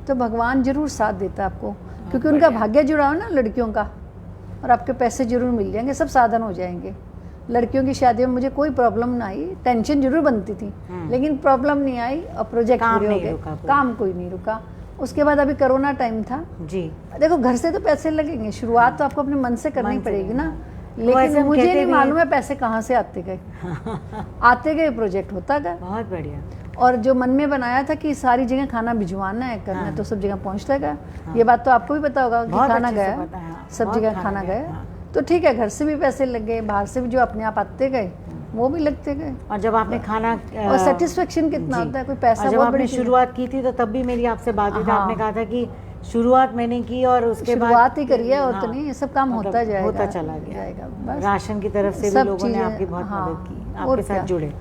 तो भगवान जरूर साथ देता है आपको, क्योंकि उनका भाग्य जुड़ा हो ना लड़कियों का, और आपके पैसे जरूर मिल जाएंगे, सब साधन हो जाएंगे। लड़कियों की शादी में मुझे कोई प्रॉब्लम ना आई, टेंशन जरूर बनती थी, लेकिन प्रॉब्लम नहीं आई और प्रोजेक्ट पूरे हो गए, काम कोई नहीं रुका। उसके बाद अभी कोरोना टाइम था जी। देखो, घर से तो पैसे लगेंगे, शुरुआत तो आपको अपने मन से करनी पड़ेगी ना, लेकिन मुझे नहीं मालूम है पैसे कहाँ से आते गए। आते गए, प्रोजेक्ट होता गया। बहुत बढ़िया। और जो मन में बनाया था कि सारी जगह खाना भिजवाना है, करना है, तो सब जगह पहुँचता गया। ये बात तो आपको भी पता होगा कि खाना गया, सब जगह खाना गया, तो ठीक है। घर से भी पैसे लग गए, बाहर से भी जो अपने आप आते गए वो भी लगते गए। और जब आपने खाना और सेटिस्फेक्शन कितना होता है, कोई पैसा। जब आपने शुरुआत की थी तो तब भी मेरी आपसे बात हुई थी, आपने कहा था कि शुरुआत मैंने की और उसके बाद शुरुआत ही करी है, और तो नहीं, ये सब काम होता जाएगा, होता चला जाएगा। बस राशन की तरफ से भी लोगों ने आपकी बहुत मदद की, आपके साथ जुड़े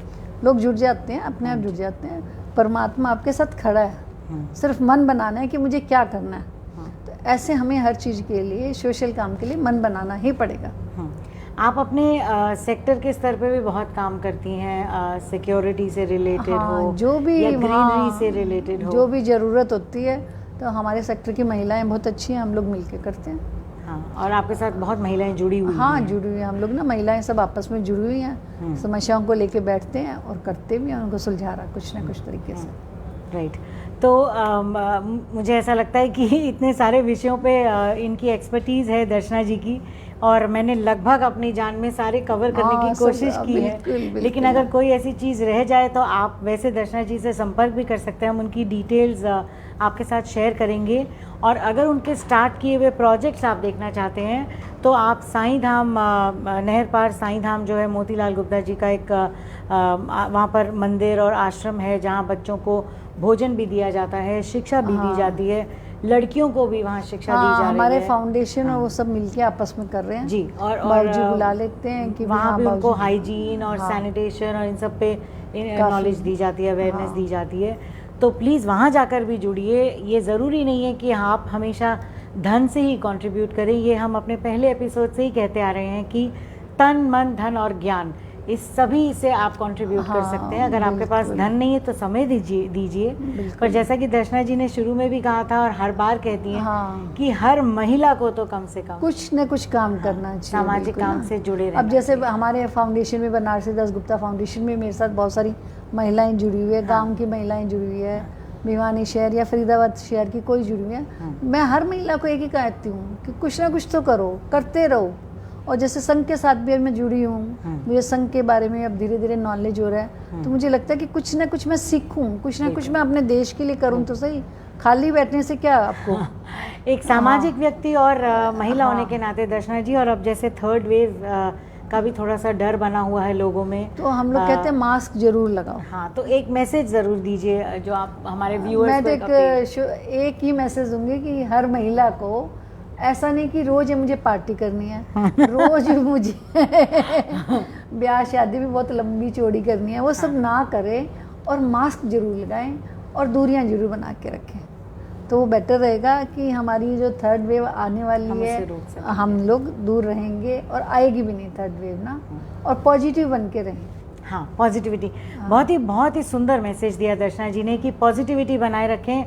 लोग, जुड़ जाते हैं, अपने आप जुड़ जाते हैं। परमात्मा आपके साथ खड़ा है, सिर्फ मन बनाना है कि मुझे क्या करना है। तो ऐसे हमें हर चीज़ के लिए, सोशल काम के लिए मन बनाना ही पड़ेगा। आप अपने सेक्टर के स्तर पे भी बहुत काम करती हैं, सिक्योरिटी से रिलेटेड हो, जो भी या ग्रीनरी से रिलेटेड हो, जो भी ज़रूरत होती है, तो हमारे सेक्टर की महिलाएं बहुत अच्छी हैं, हम लोग मिलके करते हैं। हाँ, और आपके साथ बहुत महिलाएं जुड़ी हुई हैं। जुड़ी हुई हैं, हम लोग ना महिलाएं सब आपस में जुड़ी हुई हैं, समस्याओं को लेके बैठते हैं और करते भी हैं, उनको सुलझा रहा कुछ ना कुछ तरीके से। राइट। तो मुझे ऐसा लगता है कि इतने सारे विषयों पे इनकी एक्सपर्टीज़ है दर्शना जी की, और मैंने लगभग अपनी जान में सारे कवर करने की कोशिश की है। लेकिन अगर कोई ऐसी चीज़ रह जाए तो आप वैसे दर्शना जी से संपर्क भी कर सकते हैं, हम उनकी डिटेल्स आपके साथ शेयर करेंगे। और अगर उनके स्टार्ट किए हुए प्रोजेक्ट्स आप देखना चाहते हैं तो आप साईं धाम, नहर पार साईं धाम जो है, मोतीलाल गुप्ता जी का एक वहाँ पर मंदिर और आश्रम है जहाँ बच्चों को भोजन भी दिया जाता है, शिक्षा भी दी जाती है, लड़कियों को भी वहाँ शिक्षा दी जा रही है। हमारे फाउंडेशन और वो सब मिलके आपस में कर रहे हैं जी। और बाबूजी बुला लेते हैं कि वहाँ भी उनको हाइजीन और सैनिटेशन और इन सब पे नॉलेज दी जाती है, अवेयरनेस दी जाती है। तो प्लीज़ वहाँ जाकर भी जुड़िए। ये ज़रूरी नहीं है कि आप हमेशा धन से ही कंट्रीब्यूट करें, ये हम अपने पहले एपिसोड से ही कहते आ रहे हैं कि तन, मन, धन और ज्ञान, इस सभी से आप कंट्रीब्यूट कर सकते हैं। अगर आपके पास धन नहीं है तो समय दीजिए। पर जैसा कि दर्शना जी ने शुरू में भी कहा था और हर बार कहती हैं कि हर महिला को तो कम से कम कुछ न कुछ काम करना चाहिए, सामाजिक काम से जुड़े रहना। अब जैसे हमारे फाउंडेशन में, बनारसी दास गुप्ता फाउंडेशन में मेरे साथ बहुत सारी महिलाएं जुड़ी हुई है, गाँव की महिलाएं जुड़ी हुई है, भिवानी शहर या फरीदाबाद शहर की कोई जुड़ी हुई है। मैं हर महिला को एक ही कहती हूँ कि कुछ ना कुछ तो करो, करते रहो। और जैसे संघ के साथ भी मैं जुड़ी हूँ, मुझे संघ के बारे में अब धीरे धीरे नॉलेज हो रहा है, तो मुझे लगता है कि कुछ ना कुछ मैं सीखूं, कुछ ना कुछ मैं अपने देश के लिए करूं तो सही। खाली बैठने से क्या आपको। एक सामाजिक व्यक्ति और महिला होने के नाते दर्शना जी, और अब जैसे थर्ड वेव का भी थोड़ा सा डर बना हुआ है लोगों में, तो हम लोग कहते हैं मास्क जरूर लगाओ। हाँ, तो एक मैसेज ज़रूर दीजिए जो आप हमारे व्यूअर्स मैं तो एक ही मैसेज दूंगी कि हर महिला को, ऐसा नहीं कि रोज मुझे पार्टी करनी है, रोज मुझे ब्याह शादी भी बहुत लंबी चौड़ी करनी है, वो सब ना करें, और मास्क जरूर लगाएं और दूरियां जरूर बना के रखें, तो वो बेटर रहेगा कि हमारी जो थर्ड वेव आने वाली है हम लोग दूर रहेंगे, और आएगी भी नहीं थर्ड वेव ना, और पॉजिटिव बन के रहें। हाँ, पॉजिटिविटी। बहुत ही सुंदर मैसेज दिया दर्शना जी ने कि पॉजिटिविटी बनाए रखें,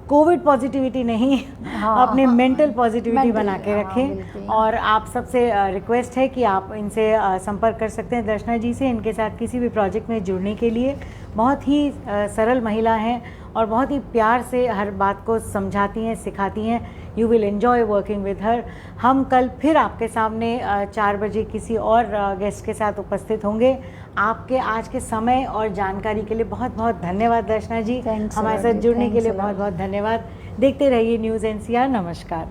कोविड पॉजिटिविटी नहीं, अपने मेंटल पॉजिटिविटी बना के रखें। और आप सबसे रिक्वेस्ट है कि आप इनसे संपर्क कर सकते हैं दर्शना जी से, इनके साथ किसी भी प्रोजेक्ट में जुड़ने के लिए। बहुत ही सरल महिला हैं और बहुत ही प्यार से हर बात को समझाती हैं, सिखाती हैं। You will enjoy working with her. हम कल फिर आपके सामने 4 बजे किसी और गेस्ट के साथ उपस्थित होंगे। आपके आज के समय और जानकारी के लिए बहुत बहुत धन्यवाद दर्शना जी। हमारे साथ जुड़ने के लिए बहुत बहुत धन्यवाद। देखते रहिए न्यूज़ NCR। नमस्कार।